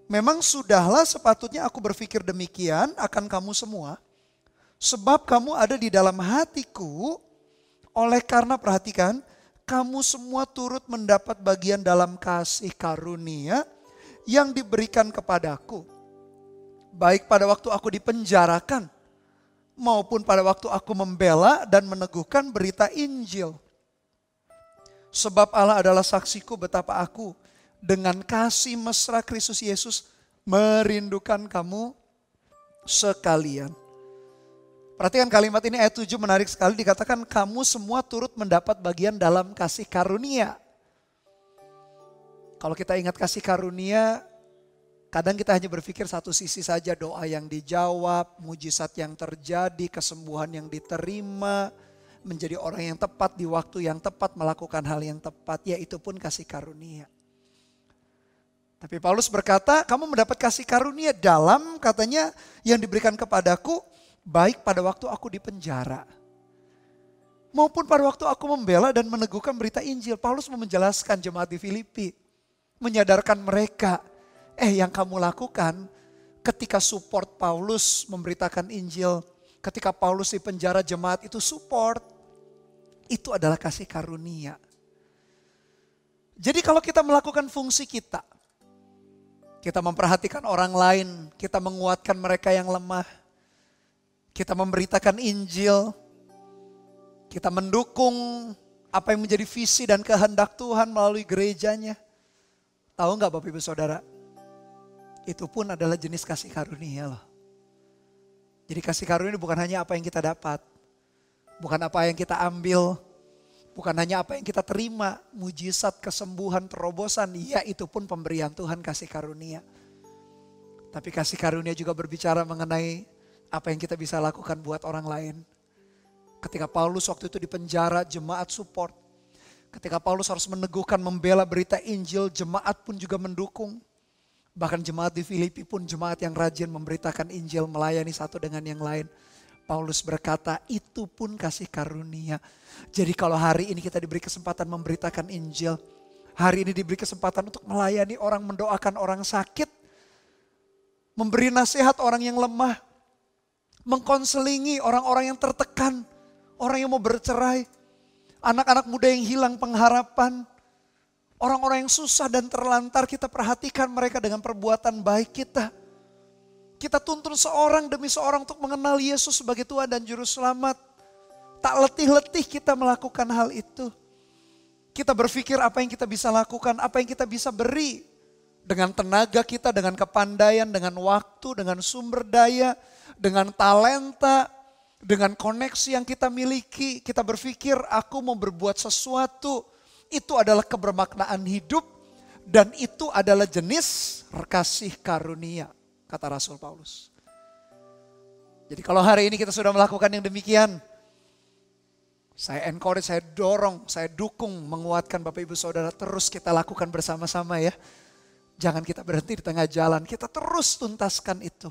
Memang sudahlah sepatutnya aku berpikir demikian akan kamu semua. Sebab kamu ada di dalam hatiku. Oleh karena perhatikan, kamu semua turut mendapat bagian dalam kasih karunia yang diberikan kepadaku. Baik pada waktu aku dipenjarakan, maupun pada waktu aku membela dan meneguhkan berita Injil. Sebab Allah adalah saksiku betapa aku dengan kasih mesra Kristus Yesus merindukan kamu sekalian. Perhatikan kalimat ini, ayat 7 menarik sekali, dikatakan kamu semua turut mendapat bagian dalam kasih karunia. Kalau kita ingat kasih karunia, kadang kita hanya berpikir satu sisi saja, doa yang dijawab, mujizat yang terjadi, kesembuhan yang diterima, menjadi orang yang tepat di waktu yang tepat, melakukan hal yang tepat, ya itu pun kasih karunia. Tapi Paulus berkata, kamu mendapat kasih karunia dalam, katanya, yang diberikan kepadaku, baik pada waktu aku di penjara, maupun pada waktu aku membela dan meneguhkan berita Injil. Paulus mau menjelaskan jemaat di Filipi, menyadarkan mereka, yang kamu lakukan ketika support Paulus memberitakan Injil, ketika Paulus di penjara, jemaat itu support, itu adalah kasih karunia. Jadi kalau kita melakukan fungsi kita memperhatikan orang lain, kita menguatkan mereka yang lemah, kita memberitakan Injil, kita mendukung apa yang menjadi visi dan kehendak Tuhan melalui gerejanya. Tahu gak Bapak Ibu Saudara? Itu pun adalah jenis kasih karunia loh. Jadi kasih karunia bukan hanya apa yang kita dapat. Bukan apa yang kita ambil. Bukan hanya apa yang kita terima. Mujizat, kesembuhan, terobosan. Ya itu pun pemberian Tuhan, kasih karunia. Tapi kasih karunia juga berbicara mengenai apa yang kita bisa lakukan buat orang lain. Ketika Paulus waktu itu di penjara, jemaat support. Ketika Paulus harus meneguhkan, membela berita Injil, jemaat pun juga mendukung. Bahkan jemaat di Filipi pun jemaat yang rajin memberitakan Injil, melayani satu dengan yang lain. Paulus berkata, itu pun kasih karunia. Jadi kalau hari ini kita diberi kesempatan memberitakan Injil, hari ini diberi kesempatan untuk melayani orang, mendoakan orang sakit, memberi nasihat orang yang lemah, mengkonselingi orang-orang yang tertekan, orang yang mau bercerai, anak-anak muda yang hilang pengharapan, orang-orang yang susah dan terlantar, kita perhatikan mereka dengan perbuatan baik kita. Kita tuntun seorang demi seorang untuk mengenal Yesus sebagai Tuhan dan Juru Selamat. Tak letih-letih kita melakukan hal itu. Kita berpikir apa yang kita bisa lakukan, apa yang kita bisa beri. Dengan tenaga kita, dengan kepandaian, dengan waktu, dengan sumber daya, dengan talenta, dengan koneksi yang kita miliki. Kita berpikir aku mau berbuat sesuatu. Itu adalah kebermaknaan hidup dan itu adalah jenis kasih karunia, kata Rasul Paulus. Jadi kalau hari ini kita sudah melakukan yang demikian, saya encourage, saya dorong, saya dukung, menguatkan Bapak Ibu Saudara, terus kita lakukan bersama-sama ya. Jangan kita berhenti di tengah jalan, kita terus tuntaskan itu.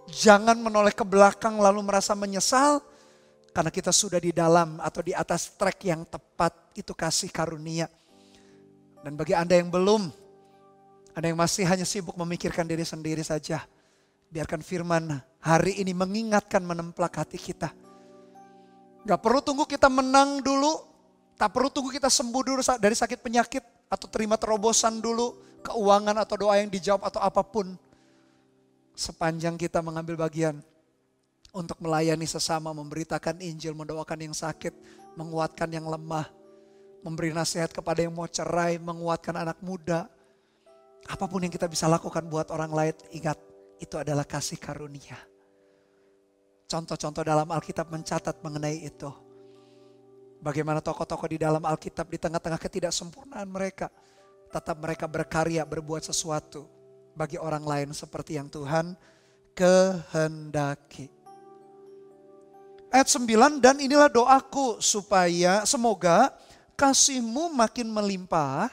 Jangan menoleh ke belakang lalu merasa menyesal, karena kita sudah di dalam atau di atas track yang tepat, itu kasih karunia. Dan bagi Anda yang belum, Anda yang masih hanya sibuk memikirkan diri sendiri saja, biarkan firman hari ini mengingatkan, menemplak hati kita. Gak perlu tunggu kita menang dulu, tak perlu tunggu kita sembuh dulu dari sakit penyakit, atau terima terobosan dulu, keuangan atau doa yang dijawab atau apapun. Sepanjang kita mengambil bagian untuk melayani sesama, memberitakan Injil, mendoakan yang sakit, menguatkan yang lemah, memberi nasihat kepada yang mau cerai, menguatkan anak muda. Apapun yang kita bisa lakukan buat orang lain, ingat itu adalah kasih karunia. Contoh-contoh dalam Alkitab mencatat mengenai itu. Bagaimana tokoh-tokoh di dalam Alkitab di tengah-tengah ketidaksempurnaan mereka, tetap mereka berkarya, berbuat sesuatu bagi orang lain seperti yang Tuhan kehendaki. Ayat 9, dan inilah doaku supaya semoga kasih-Mu makin melimpah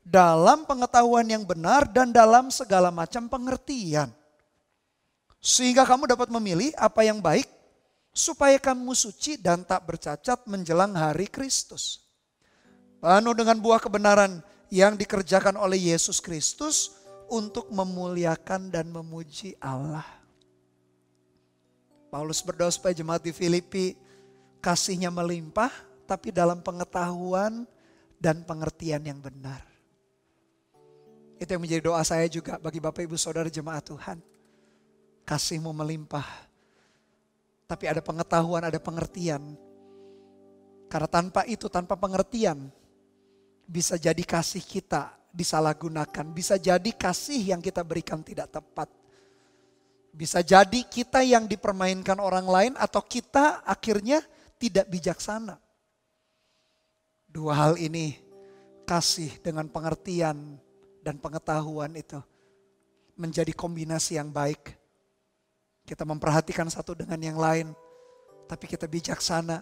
dalam pengetahuan yang benar dan dalam segala macam pengertian. Sehingga kamu dapat memilih apa yang baik supaya kamu suci dan tak bercacat menjelang hari Kristus. Penuh dengan buah kebenaran yang dikerjakan oleh Yesus Kristus untuk memuliakan dan memuji Allah. Paulus berdoa supaya jemaat di Filipi kasihnya melimpah, tapi dalam pengetahuan dan pengertian yang benar. Itu yang menjadi doa saya juga bagi Bapak Ibu Saudara jemaat Tuhan. Kasih-Mu melimpah, tapi ada pengetahuan, ada pengertian. Karena tanpa itu, tanpa pengertian, bisa jadi kasih kita disalahgunakan. Bisa jadi kasih yang kita berikan tidak tepat. Bisa jadi kita yang dipermainkan orang lain atau kita akhirnya tidak bijaksana. Dua hal ini, kasih dengan pengertian dan pengetahuan itu menjadi kombinasi yang baik. Kita memperhatikan satu dengan yang lain, tapi kita bijaksana.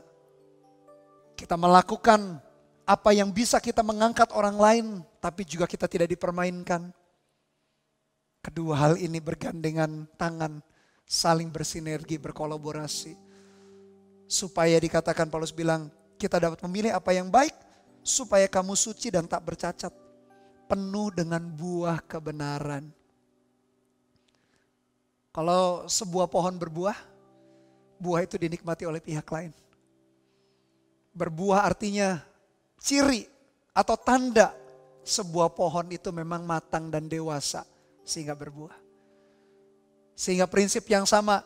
Kita melakukan apa yang bisa kita mengangkat orang lain, tapi juga kita tidak dipermainkan. Kedua hal ini bergandengan tangan, saling bersinergi, berkolaborasi. Supaya dikatakan Paulus bilang, kita dapat memilih apa yang baik, supaya kamu suci dan tak bercacat. Penuh dengan buah kebenaran. Kalau sebuah pohon berbuah, buah itu dinikmati oleh pihak lain. Berbuah artinya ciri atau tanda sebuah pohon itu memang matang dan dewasa. Sehingga berbuah. Sehingga prinsip yang sama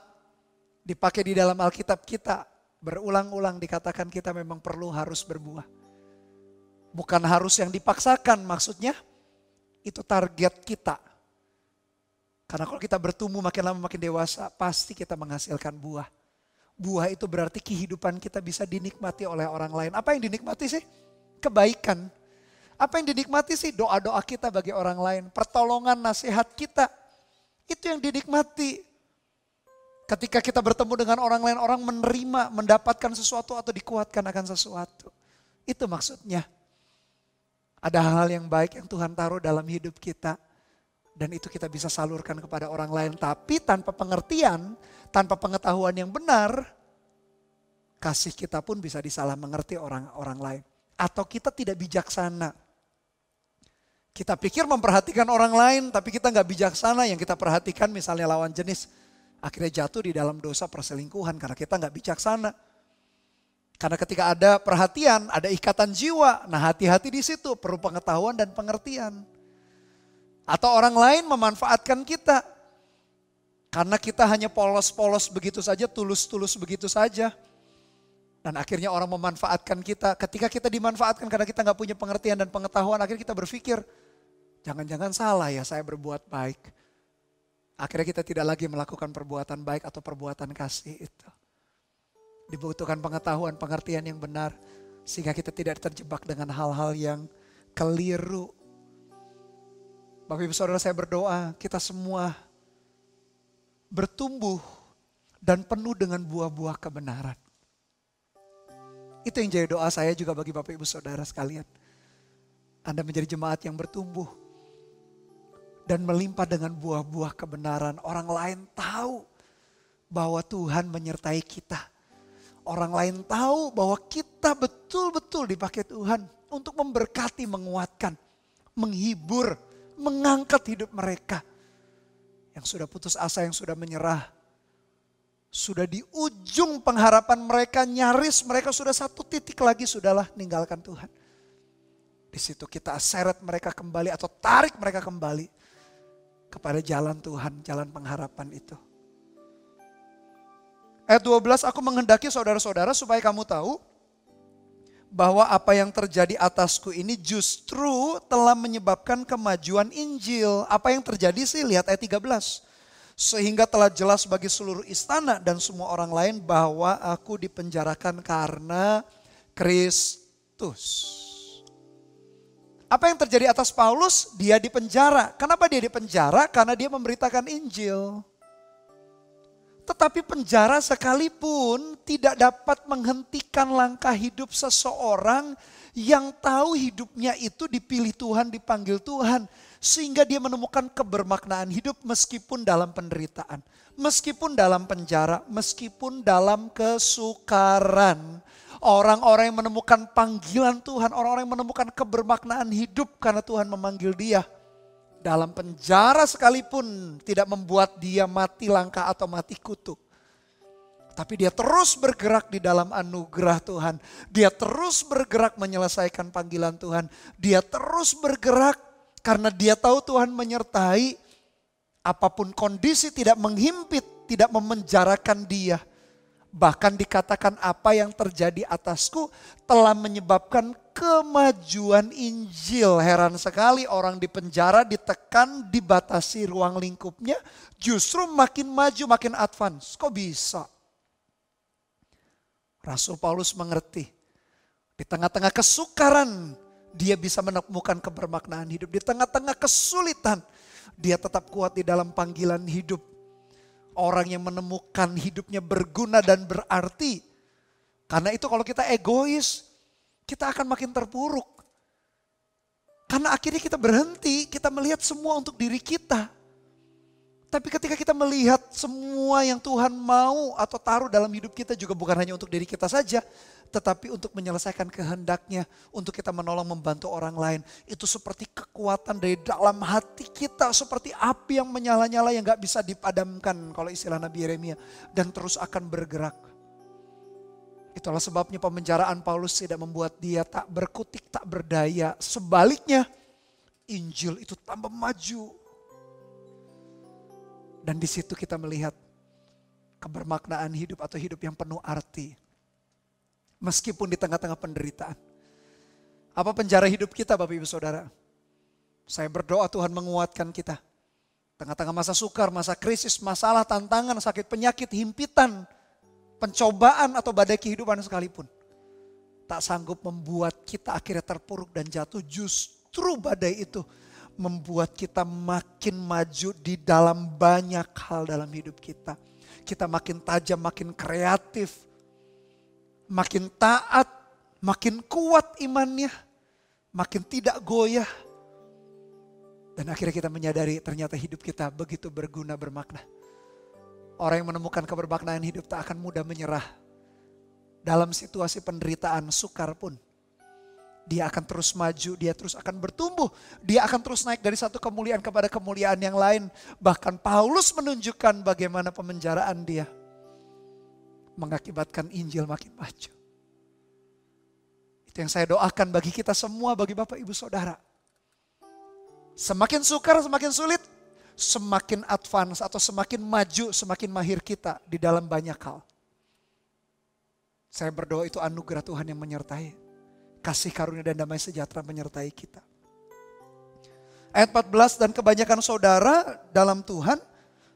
dipakai di dalam Alkitab kita. Berulang-ulang dikatakan kita memang perlu harus berbuah. Bukan harus yang dipaksakan, maksudnya itu target kita. Karena kalau kita bertumbuh makin lama makin dewasa, pasti kita menghasilkan buah. Buah itu berarti kehidupan kita bisa dinikmati oleh orang lain. Apa yang dinikmati sih? Kebaikan. Apa yang dinikmati sih? Doa-doa kita bagi orang lain. Pertolongan, nasihat kita. Itu yang dinikmati. Ketika kita bertemu dengan orang lain, orang menerima, mendapatkan sesuatu atau dikuatkan akan sesuatu. Itu maksudnya. Ada hal-hal yang baik yang Tuhan taruh dalam hidup kita. Dan itu kita bisa salurkan kepada orang lain. Tapi tanpa pengertian, tanpa pengetahuan yang benar, kasih kita pun bisa disalah mengerti orang lain. Atau kita tidak bijaksana. Kita pikir memperhatikan orang lain, tapi kita nggak bijaksana. Yang kita perhatikan misalnya lawan jenis, akhirnya jatuh di dalam dosa perselingkuhan karena kita nggak bijaksana. Karena ketika ada perhatian, ada ikatan jiwa. Nah, hati-hati di situ, perlu pengetahuan dan pengertian. Atau orang lain memanfaatkan kita. Karena kita hanya polos-polos begitu saja, tulus-tulus begitu saja. Dan akhirnya orang memanfaatkan kita. Ketika kita dimanfaatkan karena kita nggak punya pengertian dan pengetahuan, akhirnya kita berpikir, jangan-jangan salah ya saya berbuat baik. Akhirnya kita tidak lagi melakukan perbuatan baik atau perbuatan kasih itu. Dibutuhkan pengetahuan, pengertian yang benar. Sehingga kita tidak terjebak dengan hal-hal yang keliru. Bapak Ibu Saudara, saya berdoa kita semua bertumbuh dan penuh dengan buah-buah kebenaran. Itu yang jadi doa saya juga bagi Bapak Ibu Saudara sekalian. Anda menjadi jemaat yang bertumbuh dan melimpah dengan buah-buah kebenaran. Orang lain tahu bahwa Tuhan menyertai kita. Orang lain tahu bahwa kita betul-betul dipakai Tuhan untuk memberkati, menguatkan, menghibur, mengangkat hidup mereka. Yang sudah putus asa, yang sudah menyerah. Sudah di ujung pengharapan mereka, nyaris mereka sudah satu titik lagi, sudahlah ninggalkan Tuhan. Di situ kita seret mereka kembali atau tarik mereka kembali kepada jalan Tuhan, jalan pengharapan itu. Ayat 12, aku menghendaki saudara-saudara supaya kamu tahu bahwa apa yang terjadi atasku ini justru telah menyebabkan kemajuan Injil. Apa yang terjadi sih? Lihat ayat 13. Sehingga telah jelas bagi seluruh istana dan semua orang lain bahwa aku dipenjarakan karena Kristus. Apa yang terjadi atas Paulus? Dia dipenjara. Kenapa dia dipenjara? Karena dia memberitakan Injil. Tetapi penjara sekalipun tidak dapat menghentikan langkah hidup seseorang yang tahu hidupnya itu dipilih Tuhan, dipanggil Tuhan. Sehingga dia menemukan kebermaknaan hidup meskipun dalam penderitaan. Meskipun dalam penjara, meskipun dalam kesukaran. Orang-orang yang menemukan panggilan Tuhan, orang-orang yang menemukan kebermaknaan hidup karena Tuhan memanggil dia. Dalam penjara sekalipun tidak membuat dia mati langka atau mati kutuk. Tapi dia terus bergerak di dalam anugerah Tuhan. Dia terus bergerak menyelesaikan panggilan Tuhan. Dia terus bergerak karena dia tahu Tuhan menyertai. Apapun kondisi tidak menghimpit, tidak memenjarakan dia. Bahkan dikatakan apa yang terjadi atasku telah menyebabkan kemajuan Injil. Heran sekali orang di penjara ditekan, dibatasi ruang lingkupnya. Justru makin maju, makin advance. Kok bisa? Rasul Paulus mengerti. Di tengah-tengah kesukaran dia bisa menemukan kebermaknaan hidup. Di tengah-tengah kesulitan dia tetap kuat di dalam panggilan hidup. Orang yang menemukan hidupnya berguna dan berarti. Karena itu kalau kita egois, kita akan makin terpuruk. Karena akhirnya kita berhenti, kita melihat semua untuk diri kita. Tapi ketika kita melihat semua yang Tuhan mau atau taruh dalam hidup kita juga bukan hanya untuk diri kita saja. Tetapi untuk menyelesaikan kehendaknya, untuk kita menolong membantu orang lain. Itu seperti kekuatan dari dalam hati kita, seperti api yang menyala-nyala yang gak bisa dipadamkan kalau istilah Nabi Yeremia. Dan terus akan bergerak. Itulah sebabnya pemenjaraan Paulus tidak membuat dia tak berkutik, tak berdaya. Sebaliknya, Injil itu tambah maju. Dan di situ kita melihat kebermaknaan hidup atau hidup yang penuh arti. Meskipun di tengah-tengah penderitaan. Apa penjara hidup kita Bapak Ibu Saudara? Saya berdoa Tuhan menguatkan kita. Tengah-tengah masa sukar, masa krisis, masalah, tantangan, sakit, penyakit, himpitan, pencobaan atau badai kehidupan sekalipun. Tak sanggup membuat kita akhirnya terpuruk dan jatuh. Justru badai itu membuat kita makin maju di dalam banyak hal dalam hidup kita. Kita makin tajam, makin kreatif. Makin taat, makin kuat imannya, makin tidak goyah. Dan akhirnya kita menyadari ternyata hidup kita begitu berguna, bermakna. Orang yang menemukan kebermaknaan hidup tak akan mudah menyerah. Dalam situasi penderitaan, sukar pun. Dia akan terus maju, dia terus akan bertumbuh. Dia akan terus naik dari satu kemuliaan kepada kemuliaan yang lain. Bahkan Paulus menunjukkan bagaimana pemenjaraan dia mengakibatkan Injil makin maju. Itu yang saya doakan bagi kita semua, bagi Bapak Ibu Saudara. Semakin sukar, semakin sulit, semakin advance atau semakin maju, semakin mahir kita di dalam banyak hal. Saya berdoa itu anugerah Tuhan yang menyertai. Kasih karunia dan damai sejahtera menyertai kita. Ayat 14, dan kebanyakan saudara dalam Tuhan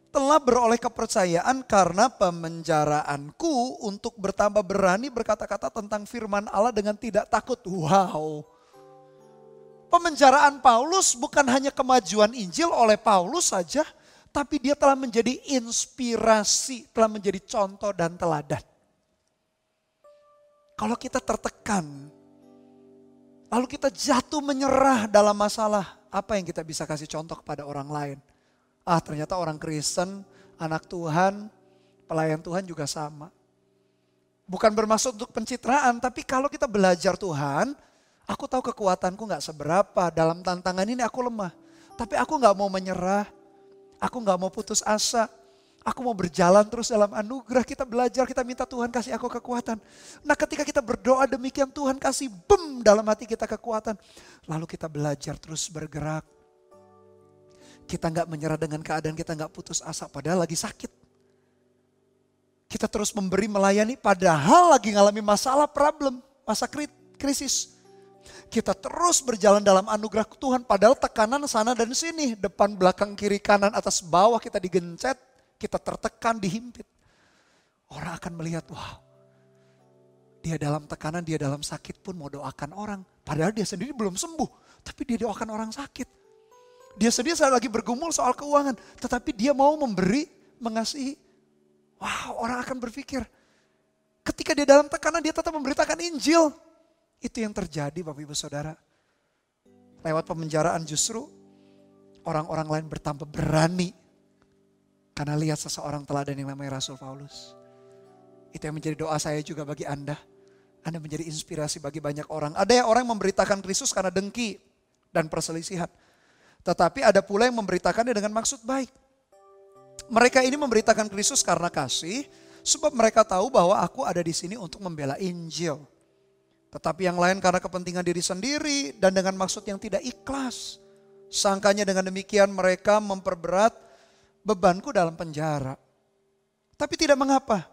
telah beroleh kepercayaan karena pemenjaraanku untuk bertambah berani berkata-kata tentang firman Allah dengan tidak takut. Wow. Pemenjaraan Paulus bukan hanya kemajuan Injil oleh Paulus saja, tapi dia telah menjadi inspirasi, telah menjadi contoh dan teladan. Kalau kita tertekan, lalu kita jatuh menyerah dalam masalah, apa yang kita bisa kasih contoh kepada orang lain? Ternyata orang Kristen, anak Tuhan, pelayan Tuhan juga sama. Bukan bermaksud untuk pencitraan, tapi kalau kita belajar Tuhan, aku tahu kekuatanku gak seberapa, dalam tantangan ini aku lemah. Tapi aku gak mau menyerah, aku gak mau putus asa. Aku mau berjalan terus dalam anugerah, kita belajar, kita minta Tuhan kasih aku kekuatan. Nah ketika kita berdoa demikian, Tuhan kasih dalam hati kita kekuatan. Lalu kita belajar terus bergerak. Kita gak menyerah dengan keadaan, kita gak putus asa padahal lagi sakit. Kita terus memberi, melayani padahal lagi ngalami masalah, problem, masa krisis. Kita terus berjalan dalam anugerah Tuhan padahal tekanan sana dan sini. Depan, belakang, kiri, kanan, atas, bawah kita digencet. Kita tertekan, dihimpit. Orang akan melihat, wow, dia dalam tekanan, dia dalam sakit pun mau doakan orang. Padahal dia sendiri belum sembuh, tapi dia doakan orang sakit. Dia sendiri lagi bergumul soal keuangan, tetapi dia mau memberi, mengasihi. Wow, orang akan berpikir, ketika dia dalam tekanan, dia tetap memberitakan Injil. Itu yang terjadi Bapak Ibu Saudara. Lewat pemenjaraan justru orang-orang lain bertambah berani. Karena lihat seseorang teladan yang namanya Rasul Paulus. Itu yang menjadi doa saya juga bagi Anda. Anda menjadi inspirasi bagi banyak orang. Ada yang orang memberitakan Kristus karena dengki dan perselisihan. Tetapi ada pula yang memberitakannya dengan maksud baik. Mereka ini memberitakan Kristus karena kasih. Sebab mereka tahu bahwa aku ada di sini untuk membela Injil. Tetapi yang lain karena kepentingan diri sendiri dan dengan maksud yang tidak ikhlas. Sangkanya dengan demikian mereka memperberat bebanku dalam penjara. Tapi tidak mengapa.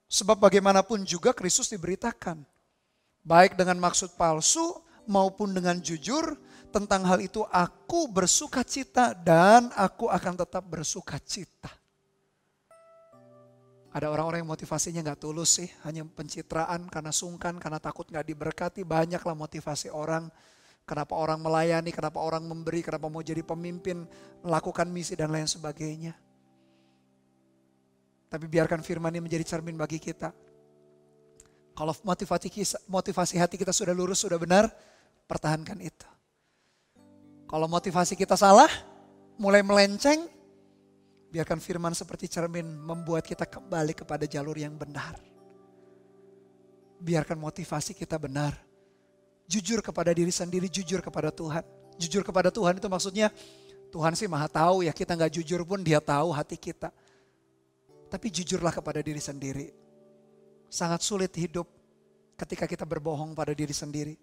Sebab bagaimanapun juga Kristus diberitakan. Baik dengan maksud palsu maupun dengan jujur. Tentang hal itu aku bersuka cita dan aku akan tetap bersuka cita. Ada orang-orang yang motivasinya gak tulus sih. Hanya pencitraan karena sungkan, karena takut gak diberkati. Banyaklah motivasi orang. Kenapa orang melayani, kenapa orang memberi, kenapa mau jadi pemimpin, melakukan misi dan lain sebagainya. Tapi biarkan firman ini menjadi cermin bagi kita. Kalau motivasi hati kita sudah lurus, sudah benar, pertahankan itu. Kalau motivasi kita salah, mulai melenceng, biarkan firman seperti cermin membuat kita kembali kepada jalur yang benar. Biarkan motivasi kita benar. Jujur kepada diri sendiri, jujur kepada Tuhan. Jujur kepada Tuhan itu maksudnya Tuhan sih maha tahu ya, kita gak jujur pun dia tahu hati kita. Tapi jujurlah kepada diri sendiri. Sangat sulit hidup ketika kita berbohong pada diri sendiri.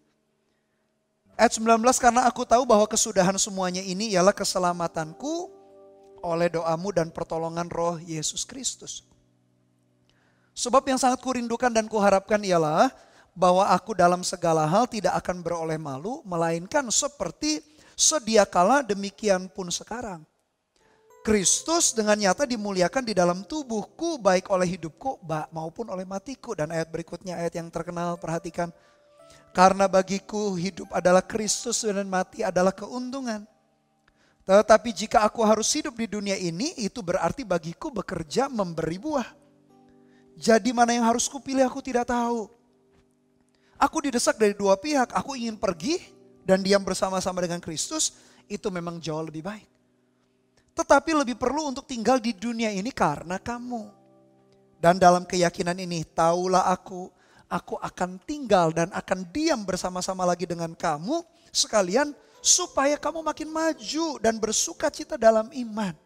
Ayat 19, karena aku tahu bahwa kesudahan semuanya ini ialah keselamatanku oleh doamu dan pertolongan roh Yesus Kristus. Sebab yang sangat kurindukan dan kuharapkan ialah bahwa aku dalam segala hal tidak akan beroleh malu, melainkan seperti sedia kala demikian pun sekarang. Kristus dengan nyata dimuliakan di dalam tubuhku, baik oleh hidupku maupun oleh matiku. Dan ayat berikutnya, ayat yang terkenal, perhatikan. Karena bagiku hidup adalah Kristus dan mati adalah keuntungan. Tetapi jika aku harus hidup di dunia ini, itu berarti bagiku bekerja memberi buah. Jadi mana yang harus kupilih aku tidak tahu. Aku didesak dari dua pihak, aku ingin pergi dan diam bersama-sama dengan Kristus. Itu memang jauh lebih baik. Tetapi lebih perlu untuk tinggal di dunia ini karena kamu. Dan dalam keyakinan ini, taulah aku akan tinggal dan akan diam bersama-sama lagi dengan kamu sekalian supaya kamu makin maju dan bersuka cita dalam iman.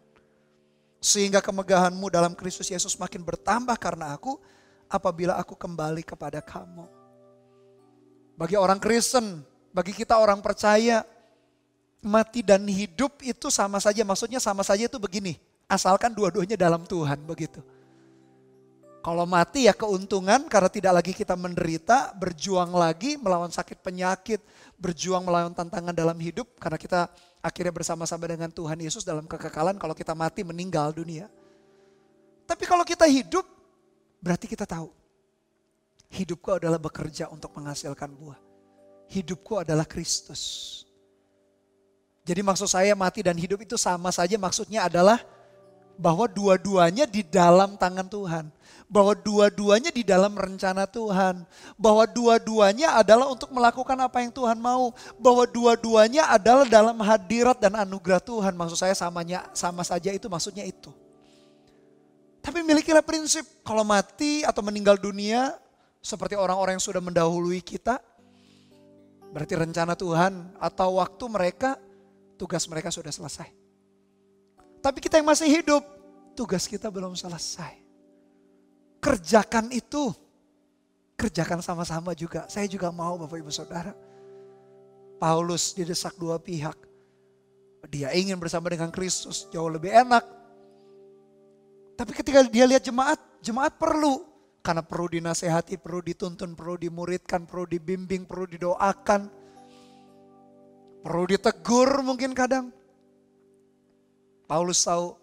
Sehingga kemegahanmu dalam Kristus Yesus makin bertambah karena aku apabila aku kembali kepada kamu. Bagi orang Kristen, bagi kita orang percaya, mati dan hidup itu sama saja. Maksudnya sama saja itu begini, asalkan dua-duanya dalam Tuhan, begitu. Kalau mati ya keuntungan karena tidak lagi kita menderita, berjuang lagi melawan sakit penyakit, berjuang melawan tantangan dalam hidup karena kita akhirnya bersama-sama dengan Tuhan Yesus dalam kekekalan. Kalau kita mati meninggal dunia. Tapi kalau kita hidup berarti kita tahu hidupku adalah bekerja untuk menghasilkan buah. Hidupku adalah Kristus. Jadi maksud saya mati dan hidup itu sama saja, maksudnya adalah bahwa dua-duanya di dalam tangan Tuhan. Bahwa dua-duanya di dalam rencana Tuhan. Bahwa dua-duanya adalah untuk melakukan apa yang Tuhan mau. Bahwa dua-duanya adalah dalam hadirat dan anugerah Tuhan. Maksud saya sama saja itu, maksudnya itu. Tapi milikilah prinsip kalau mati atau meninggal dunia seperti orang-orang yang sudah mendahului kita. Berarti rencana Tuhan atau waktu mereka, tugas mereka sudah selesai. Tapi kita yang masih hidup, tugas kita belum selesai. Kerjakan itu. Kerjakan sama-sama juga. Saya juga mau Bapak Ibu Saudara. Paulus didesak dua pihak. Dia ingin bersama dengan Kristus jauh lebih enak. Tapi ketika dia lihat jemaat perlu. Karena perlu dinasehati, perlu dituntun, perlu dimuridkan, perlu dibimbing, perlu didoakan. Perlu ditegur mungkin kadang. Paulus tahu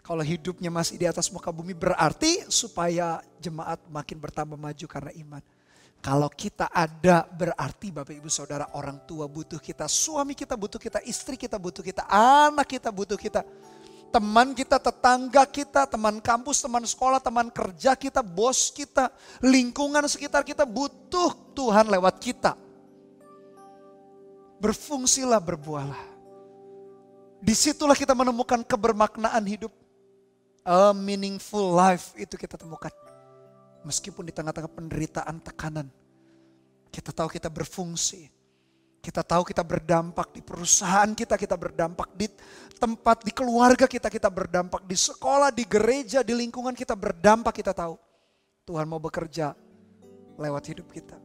kalau hidupnya masih di atas muka bumi berarti supaya jemaat makin bertambah maju karena iman. Kalau kita ada berarti Bapak Ibu Saudara, orang tua butuh kita, suami kita butuh kita, istri kita butuh kita, anak kita butuh kita. Teman kita, tetangga kita, teman kampus, teman sekolah, teman kerja kita, bos kita, lingkungan sekitar kita butuh Tuhan lewat kita. Berfungsilah, berbuahlah. Disitulah kita menemukan kebermaknaan hidup. A meaningful life itu kita temukan. Meskipun di tengah-tengah penderitaan, tekanan. Kita tahu kita berfungsi. Kita tahu kita berdampak di perusahaan kita berdampak di tempat, di keluarga kita berdampak, di sekolah, di gereja, di lingkungan kita berdampak. Kita tahu Tuhan mau bekerja lewat hidup kita.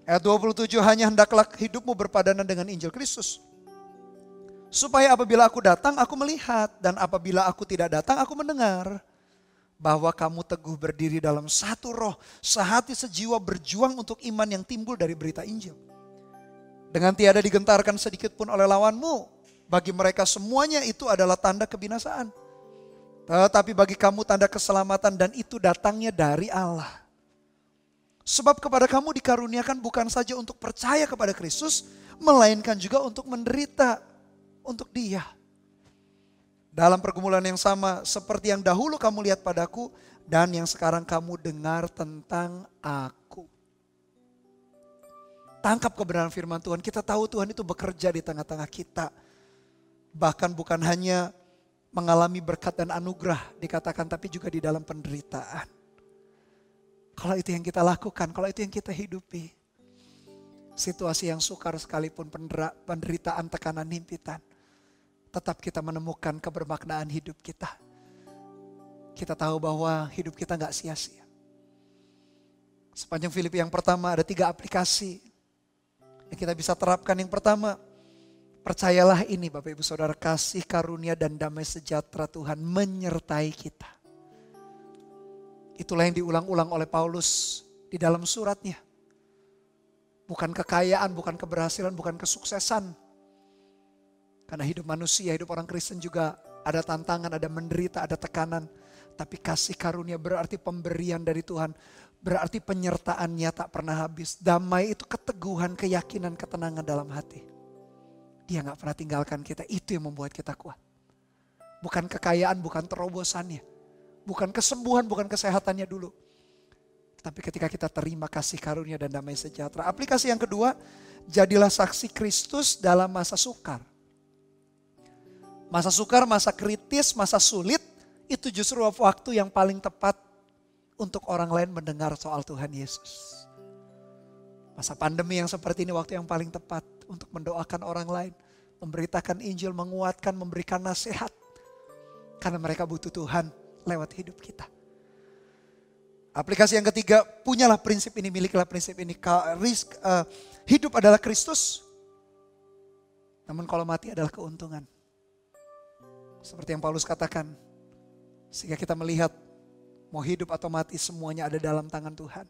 Ayat 27, hanya hendaklah hidupmu berpadanan dengan Injil Kristus. Supaya apabila aku datang, aku melihat. Dan apabila aku tidak datang, aku mendengar. Bahwa kamu teguh berdiri dalam satu roh, sehati sejiwa berjuang untuk iman yang timbul dari berita Injil. Dengan tiada digentarkan sedikit pun oleh lawanmu. Bagi mereka semuanya itu adalah tanda kebinasaan. Tetapi bagi kamu tanda keselamatan, dan itu datangnya dari Allah. Sebab kepada kamu dikaruniakan bukan saja untuk percaya kepada Kristus, melainkan juga untuk menderita untuk Dia. Dalam pergumulan yang sama seperti yang dahulu kamu lihat padaku dan yang sekarang kamu dengar tentang aku. Tangkap kebenaran firman Tuhan. Kita tahu Tuhan itu bekerja di tengah-tengah kita. Bahkan bukan hanya mengalami berkat dan anugerah dikatakan, tapi juga di dalam penderitaan. Kalau itu yang kita lakukan, kalau itu yang kita hidupi. Situasi yang sukar sekalipun, penderitaan, tekanan, himpitan. Tetap kita menemukan kebermaknaan hidup kita. Kita tahu bahwa hidup kita gak sia-sia. Sepanjang Filipi yang pertama ada 3 aplikasi yang kita bisa terapkan. Yang pertama, percayalah ini Bapak Ibu Saudara, kasih karunia dan damai sejahtera Tuhan menyertai kita. Itulah yang diulang-ulang oleh Paulus di dalam suratnya. Bukan kekayaan, bukan keberhasilan, bukan kesuksesan. Karena hidup manusia, hidup orang Kristen juga ada tantangan, ada menderita, ada tekanan. Tapi kasih karunia berarti pemberian dari Tuhan. Berarti penyertaannya tak pernah habis. Damai itu keteguhan, keyakinan, ketenangan dalam hati. Dia gak pernah tinggalkan kita, itu yang membuat kita kuat. Bukan kekayaan, bukan terobosannya. Bukan kesembuhan, bukan kesehatannya dulu. Tapi ketika kita terima kasih karunia dan damai sejahtera. Aplikasi yang kedua, jadilah saksi Kristus dalam masa sukar. Masa sukar, masa kritis, masa sulit, itu justru waktu yang paling tepat untuk orang lain mendengar soal Tuhan Yesus. Masa pandemi yang seperti ini waktu yang paling tepat untuk mendoakan orang lain, memberitakan Injil, menguatkan, memberikan nasihat. Karena mereka butuh Tuhan lewat hidup kita. Aplikasi yang ketiga, punyalah prinsip ini, milikilah prinsip ini. Hidup adalah Kristus, namun kalau mati adalah keuntungan. Seperti yang Paulus katakan, sehingga kita melihat mau hidup atau mati semuanya ada dalam tangan Tuhan.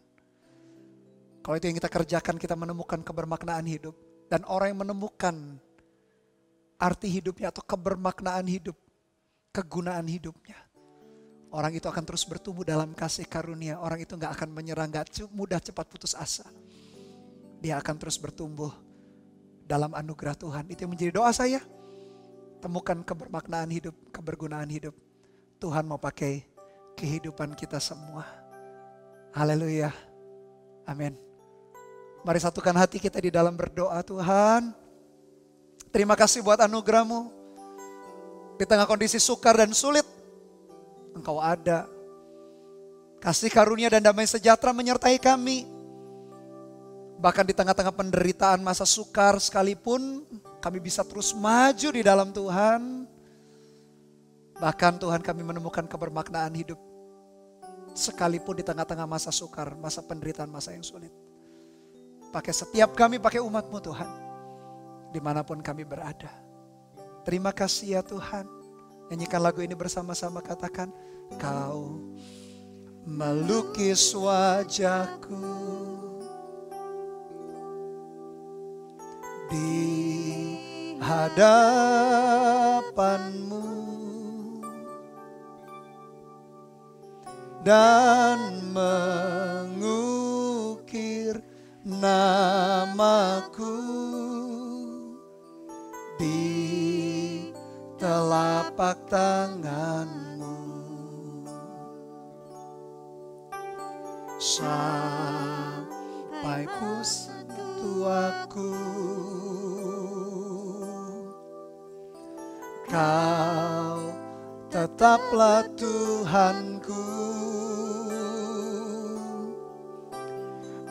Kalau itu yang kita kerjakan, kita menemukan kebermaknaan hidup. Dan orang yang menemukan arti hidupnya atau kebermaknaan hidup, kegunaan hidupnya, orang itu akan terus bertumbuh dalam kasih karunia. Orang itu gak akan menyerah, gak mudah cepat putus asa. Dia akan terus bertumbuh dalam anugerah Tuhan. Itu yang menjadi doa saya. Temukan kebermaknaan hidup, kebergunaan hidup. Tuhan mau pakai kehidupan kita semua. Haleluya. Amin. Mari satukan hati kita di dalam berdoa. Tuhan, terima kasih buat anugerah-Mu. Di tengah kondisi sukar dan sulit, Engkau ada. Kasih karunia dan damai sejahtera menyertai kami. Bahkan di tengah-tengah penderitaan masa sukar sekalipun, kami bisa terus maju di dalam Tuhan. Bahkan Tuhan, kami menemukan kebermaknaan hidup sekalipun di tengah-tengah masa sukar, masa penderitaan, masa yang sulit. Pakai setiap kami, pakai umat-Mu Tuhan, dimanapun kami berada. Terima kasih ya Tuhan. Nyanyikan lagu ini bersama-sama, katakan, Kau melukis wajahku di hadapan-Mu dan mengukir namaku di telapak tangan-Mu sampai tuaku. Kau tetaplah Tuhanku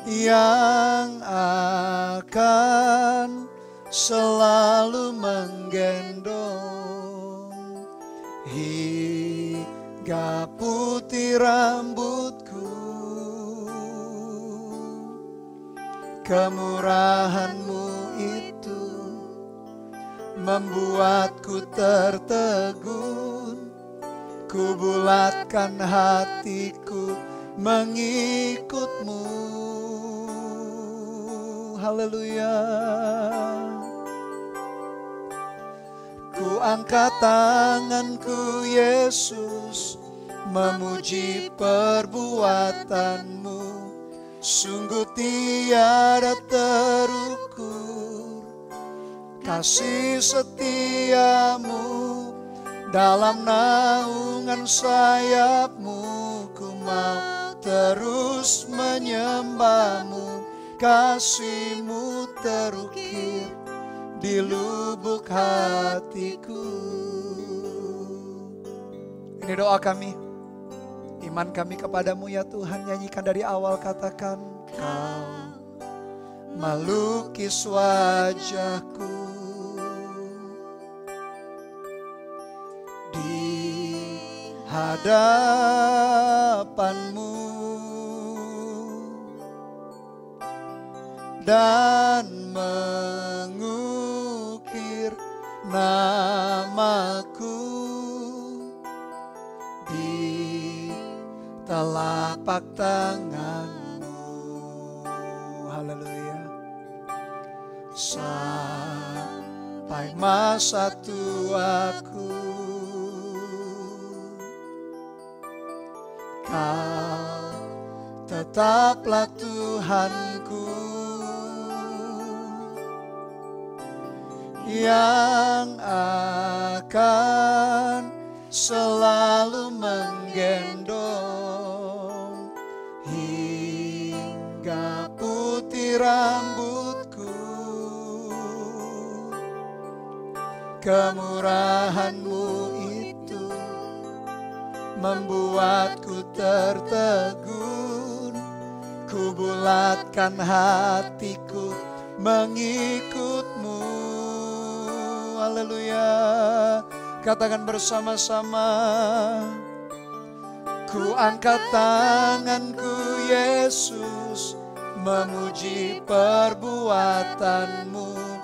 yang akan selalu menggendong hingga putih rambutku. Kemurahan-Mu itu membuatku tertegun. Ku bulatkan hatiku mengikut-Mu. Haleluya. Ku angkat tanganku Yesus, memuji perbuatan-Mu. Sungguh tiada terukur kasih setia-Mu. Dalam naungan sayap-Mu ku mau terus menyembah-Mu. Kasih-Mu terukir di lubuk hatiku. Ini doa kami, iman kami kepadamu ya Tuhan. Nyanyikan dari awal, katakan, Kau melukis wajahku di hadapan-Mu dan mengukir namaku di telapak tangan-Mu. Haleluya. Sampai masa tuaku, Kau tetaplah Tuhanku yang akan selalu menggendong hingga putih rambutku. Kemurahan-Mu itu membuatku tertegun. Ku bulatkan hatiku mengikut-Mu. Haleluya. Katakan bersama-sama. Ku angkat tanganku Yesus, memuji perbuatan-Mu.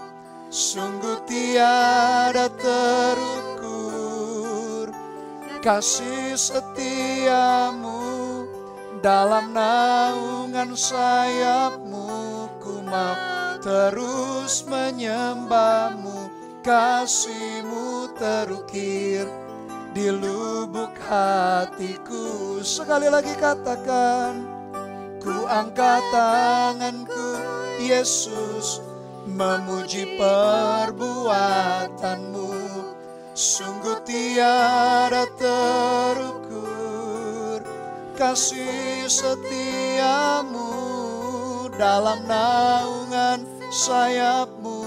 Sungguh tiada terukur kasih setia-Mu. Dalam naungan sayap-Mu ku mau terus menyembah-Mu. Kasih-Mu terukir di lubuk hatiku. Sekali lagi katakan, ku angkat tanganku Yesus, memuji perbuatan-Mu. Sungguh tiada terukur kasih setia-Mu. Dalam naungan sayap-Mu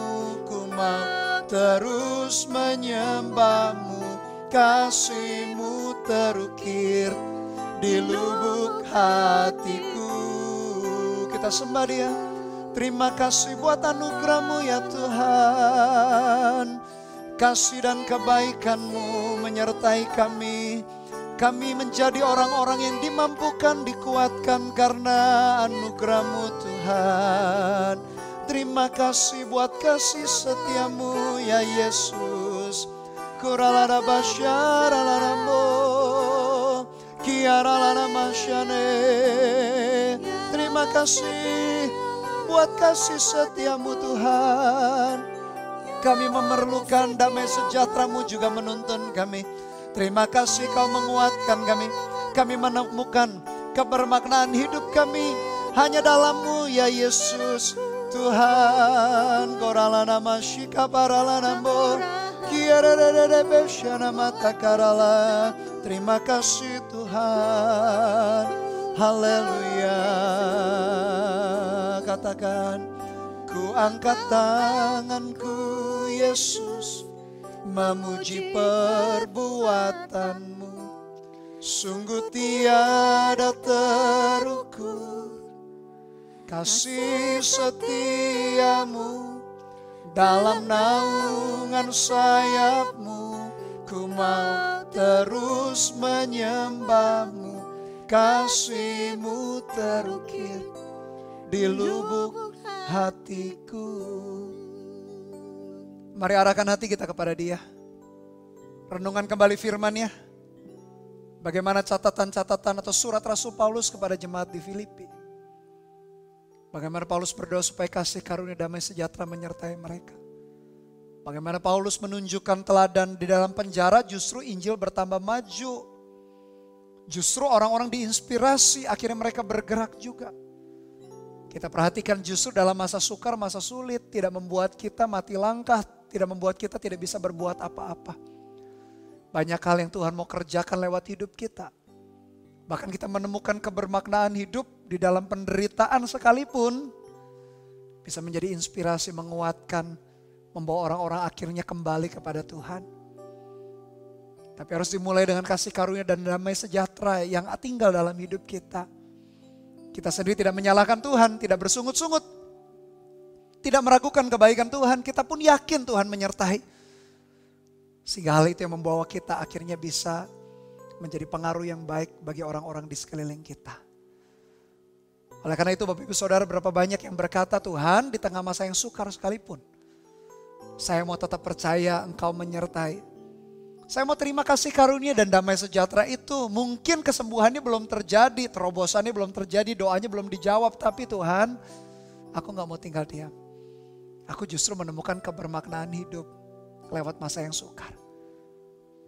ku mau terus menyembah-Mu. Kasih-Mu terukir di lubuk hatiku. Kita sembah Dia. Terima kasih buat anugerah-Mu ya Tuhan. Kasih dan kebaikan-Mu menyertai kami. Kami menjadi orang-orang yang dimampukan, dikuatkan karena anugerah-Mu Tuhan. Terima kasih buat kasih setia-Mu ya Yesus. Kuralada basyara laramo, kiara lana masyane. Terima kasih buat kasih setia-Mu Tuhan. Kami memerlukan damai sejahtera-Mu juga menuntun kami. Terima kasih Kau menguatkan kami. Kami menemukan kebermaknaan hidup kami hanya dalam-Mu ya Yesus. Tuhan, koralana masyika paralana mo, kiarere besyana mata karala. Terima kasih Tuhan. Haleluya. Katakan, ku angkat tanganku Yesus, memuji perbuatan-Mu. Sungguh tiada terukur kasih setia-Mu. Dalam naungan sayap-Mu ku mau terus menyembah-Mu. Kasih-Mu terukir di lubuk hatiku. Mari arahkan hati kita kepada Dia. Renungan kembali firman-Nya. Bagaimana catatan-catatan atau surat Rasul Paulus kepada jemaat di Filipi. Bagaimana Paulus berdoa supaya kasih karunia damai sejahtera menyertai mereka. Bagaimana Paulus menunjukkan teladan di dalam penjara, justru Injil bertambah maju. Justru orang-orang diinspirasi, akhirnya mereka bergerak juga. Kita perhatikan justru dalam masa sukar, masa sulit, tidak membuat kita mati langkah, tidak membuat kita tidak bisa berbuat apa-apa. Banyak hal yang Tuhan mau kerjakan lewat hidup kita. Bahkan kita menemukan kebermaknaan hidup di dalam penderitaan sekalipun. Bisa menjadi inspirasi, menguatkan, membawa orang-orang akhirnya kembali kepada Tuhan. Tapi harus dimulai dengan kasih karunia dan damai sejahtera yang tinggal dalam hidup kita. Kita sendiri tidak menyalahkan Tuhan, tidak bersungut-sungut. Tidak meragukan kebaikan Tuhan, kita pun yakin Tuhan menyertai. Sehingga hal itu yang membawa kita akhirnya bisa menjadi pengaruh yang baik bagi orang-orang di sekeliling kita. Oleh karena itu Bapak Ibu Saudara, berapa banyak yang berkata, Tuhan di tengah masa yang sukar sekalipun, saya mau tetap percaya Engkau menyertai. Saya mau terima kasih karunia dan damai sejahtera itu. Mungkin kesembuhannya belum terjadi, terobosannya belum terjadi, doanya belum dijawab. Tapi Tuhan, aku gak mau tinggal diam. Aku justru menemukan kebermaknaan hidup lewat masa yang sukar.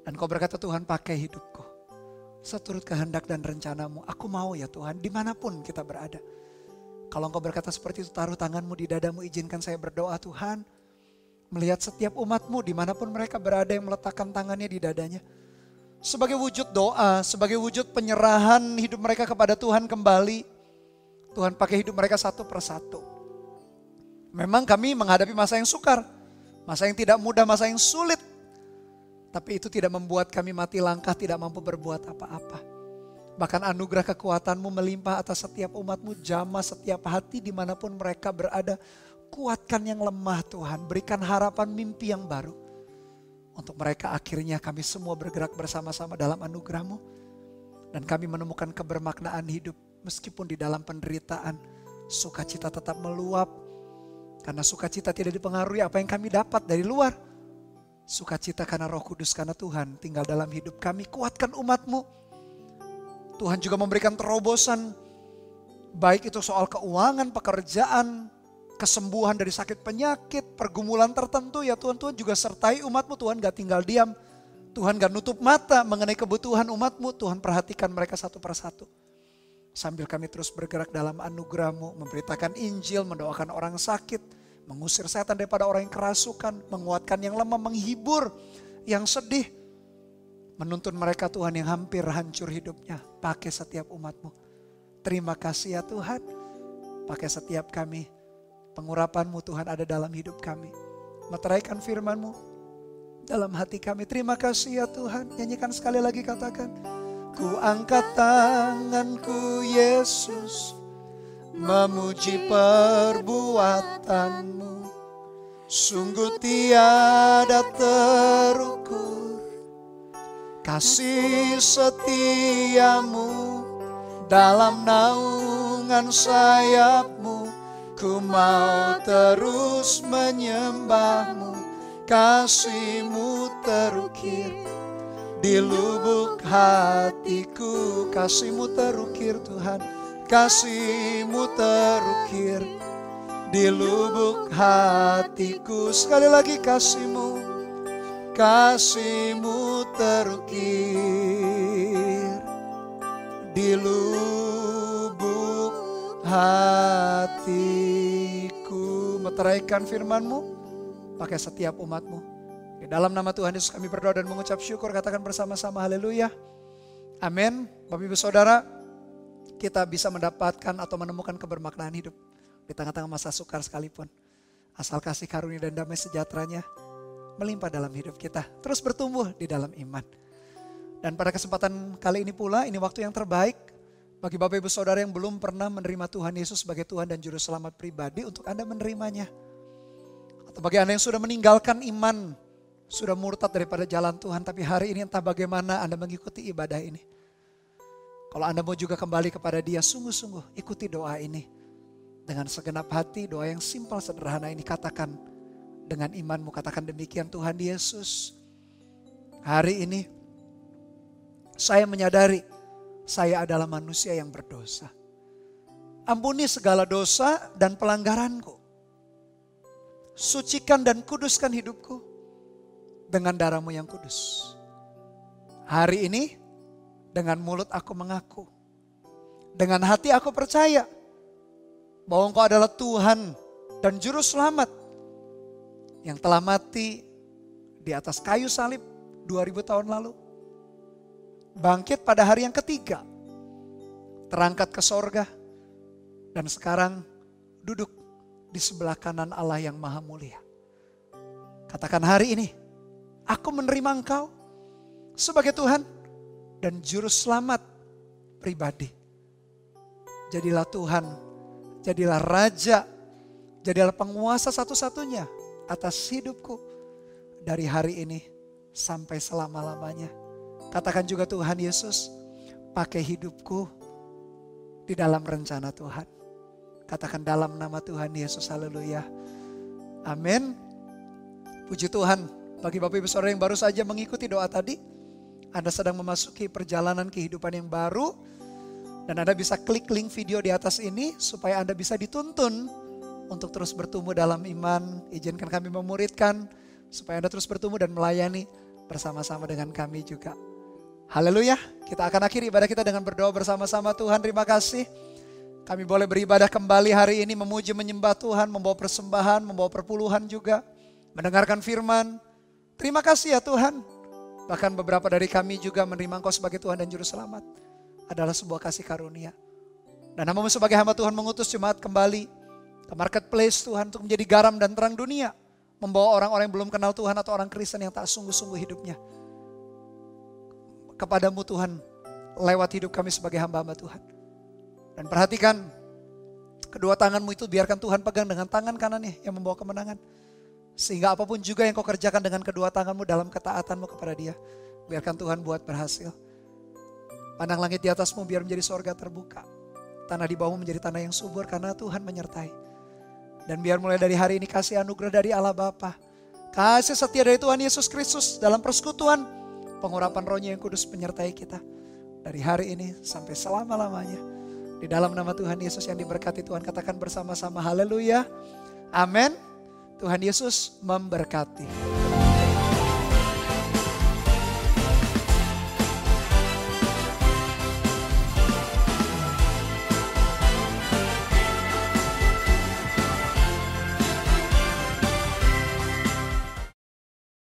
Dan Kau berkata, Tuhan pakai hidupku seturut kehendak dan rencana-Mu. Aku mau ya Tuhan, dimanapun kita berada. Kalau Engkau berkata seperti itu, taruh tangan-Mu di dadamu, izinkan saya berdoa Tuhan. Melihat setiap umat-Mu dimanapun mereka berada yang meletakkan tangannya di dadanya. Sebagai wujud doa, sebagai wujud penyerahan hidup mereka kepada Tuhan kembali. Tuhan pakai hidup mereka satu persatu. Memang kami menghadapi masa yang sukar. Masa yang tidak mudah, masa yang sulit. Tapi itu tidak membuat kami mati langkah, tidak mampu berbuat apa-apa. Bahkan anugerah kekuatan-Mu melimpah atas setiap umat-Mu, jamah setiap hati dimanapun mereka berada. Kuatkan yang lemah Tuhan, berikan harapan mimpi yang baru. Untuk mereka akhirnya kami semua bergerak bersama-sama dalam anugerah-Mu. Dan kami menemukan kebermaknaan hidup meskipun di dalam penderitaan. Sukacita tetap meluap. Karena sukacita tidak dipengaruhi apa yang kami dapat dari luar. Sukacita karena Roh Kudus, karena Tuhan tinggal dalam hidup kami. Kuatkan umat-Mu. Tuhan juga memberikan terobosan. Baik itu soal keuangan, pekerjaan, kesembuhan dari sakit penyakit, pergumulan tertentu ya Tuhan. Tuhan juga sertai umat-Mu. Tuhan gak tinggal diam. Tuhan gak nutup mata mengenai kebutuhan umat-Mu. Tuhan perhatikan mereka satu persatu. Sambil kami terus bergerak dalam anugerah-Mu, memberitakan Injil, mendoakan orang sakit, mengusir setan daripada orang yang kerasukan, menguatkan yang lemah, menghibur yang sedih. Menuntun mereka Tuhan yang hampir hancur hidupnya. Pakai setiap umat-Mu. Terima kasih ya Tuhan. Pakai setiap kami. Pengurapan-Mu Tuhan ada dalam hidup kami. Meteraikan firman-Mu dalam hati kami. Terima kasih ya Tuhan. Nyanyikan sekali lagi, katakan. Ku angkat tanganku Yesus, memuji perbuatan-Mu. Sungguh tiada terukur kasih setia-Mu. Dalam naungan sayap-Mu, ku mau terus menyembah-Mu. Kasih-Mu terukir di lubuk hatiku. Kasih-Mu terukir Tuhan. Kasih-Mu terukir di lubuk hatiku. Sekali lagi, kasih-Mu. Kasih-Mu terukir di lubuk hatiku. Meteraikan firman-Mu pakai setiap umat-Mu. Di dalam nama Tuhan Yesus kami berdoa dan mengucap syukur. Katakan bersama-sama haleluya. Amin. Bapak Ibu Saudara, kita bisa mendapatkan atau menemukan kebermaknaan hidup di tengah-tengah masa sukar sekalipun. Asal kasih karunia dan damai sejahteranya melimpah dalam hidup kita. Terus bertumbuh di dalam iman. Dan pada kesempatan kali ini pula, ini waktu yang terbaik bagi Bapak Ibu Saudara yang belum pernah menerima Tuhan Yesus sebagai Tuhan dan Juru Selamat pribadi, untuk Anda menerimanya. Atau bagi Anda yang sudah meninggalkan iman, sudah murtad daripada jalan Tuhan, tapi hari ini entah bagaimana Anda mengikuti ibadah ini. Kalau Anda mau juga kembali kepada Dia, sungguh-sungguh ikuti doa ini. Dengan segenap hati, doa yang simpel sederhana ini, katakan dengan imanmu, katakan demikian, Tuhan Yesus, hari ini saya menyadari saya adalah manusia yang berdosa. Ampuni segala dosa dan pelanggaranku. Sucikan dan kuduskan hidupku dengan darah-Mu yang kudus. Hari ini dengan mulut aku mengaku, dengan hati aku percaya bahwa Engkau adalah Tuhan dan Juru Selamat yang telah mati di atas kayu salib 2000 tahun lalu. Bangkit pada hari yang ketiga, terangkat ke sorga, dan sekarang duduk di sebelah kanan Allah yang Maha Mulia. Katakan hari ini, aku menerima Engkau sebagai Tuhan dan Juru Selamat pribadi. Jadilah Tuhan, jadilah Raja, jadilah penguasa satu-satunya atas hidupku dari hari ini sampai selama-lamanya. Katakan juga, Tuhan Yesus, pakai hidupku di dalam rencana Tuhan. Katakan dalam nama Tuhan Yesus, haleluya. Amin. Puji Tuhan, bagi Bapak Ibu Saudara yang baru saja mengikuti doa tadi, Anda sedang memasuki perjalanan kehidupan yang baru. Dan Anda bisa klik link video di atas ini supaya Anda bisa dituntun untuk terus bertumbuh dalam iman. Izinkan kami memuridkan supaya Anda terus bertumbuh dan melayani bersama-sama dengan kami juga. Haleluya, kita akan akhiri ibadah kita dengan berdoa bersama-sama. Tuhan, terima kasih. Kami boleh beribadah kembali hari ini, memuji menyembah Tuhan, membawa persembahan, membawa perpuluhan juga, mendengarkan firman. Terima kasih ya Tuhan. Bahkan beberapa dari kami juga menerima Engkau sebagai Tuhan dan Juru Selamat. Adalah sebuah kasih karunia. Dan Hamba-Mu sebagai hamba Tuhan mengutus jemaat kembali ke marketplace Tuhan untuk menjadi garam dan terang dunia. Membawa orang-orang yang belum kenal Tuhan atau orang Kristen yang tak sungguh-sungguh hidupnya kepadamu Tuhan lewat hidup kami sebagai hamba-hamba Tuhan. Dan perhatikan, kedua tanganmu itu biarkan Tuhan pegang dengan tangan kanannya yang membawa kemenangan. Sehingga apapun juga yang kau kerjakan dengan kedua tanganmu dalam ketaatanmu kepada Dia, biarkan Tuhan buat berhasil. Pandang langit di atasmu biar menjadi sorga terbuka. Tanah di bawahmu menjadi tanah yang subur karena Tuhan menyertai. Dan biar mulai dari hari ini kasih anugerah dari Allah Bapa, kasih setia dari Tuhan Yesus Kristus dalam persekutuan, pengurapan Roh-Nya yang kudus menyertai kita. Dari hari ini sampai selama-lamanya. Di dalam nama Tuhan Yesus yang diberkati Tuhan, katakan bersama-sama haleluya. Amin. Tuhan Yesus memberkati.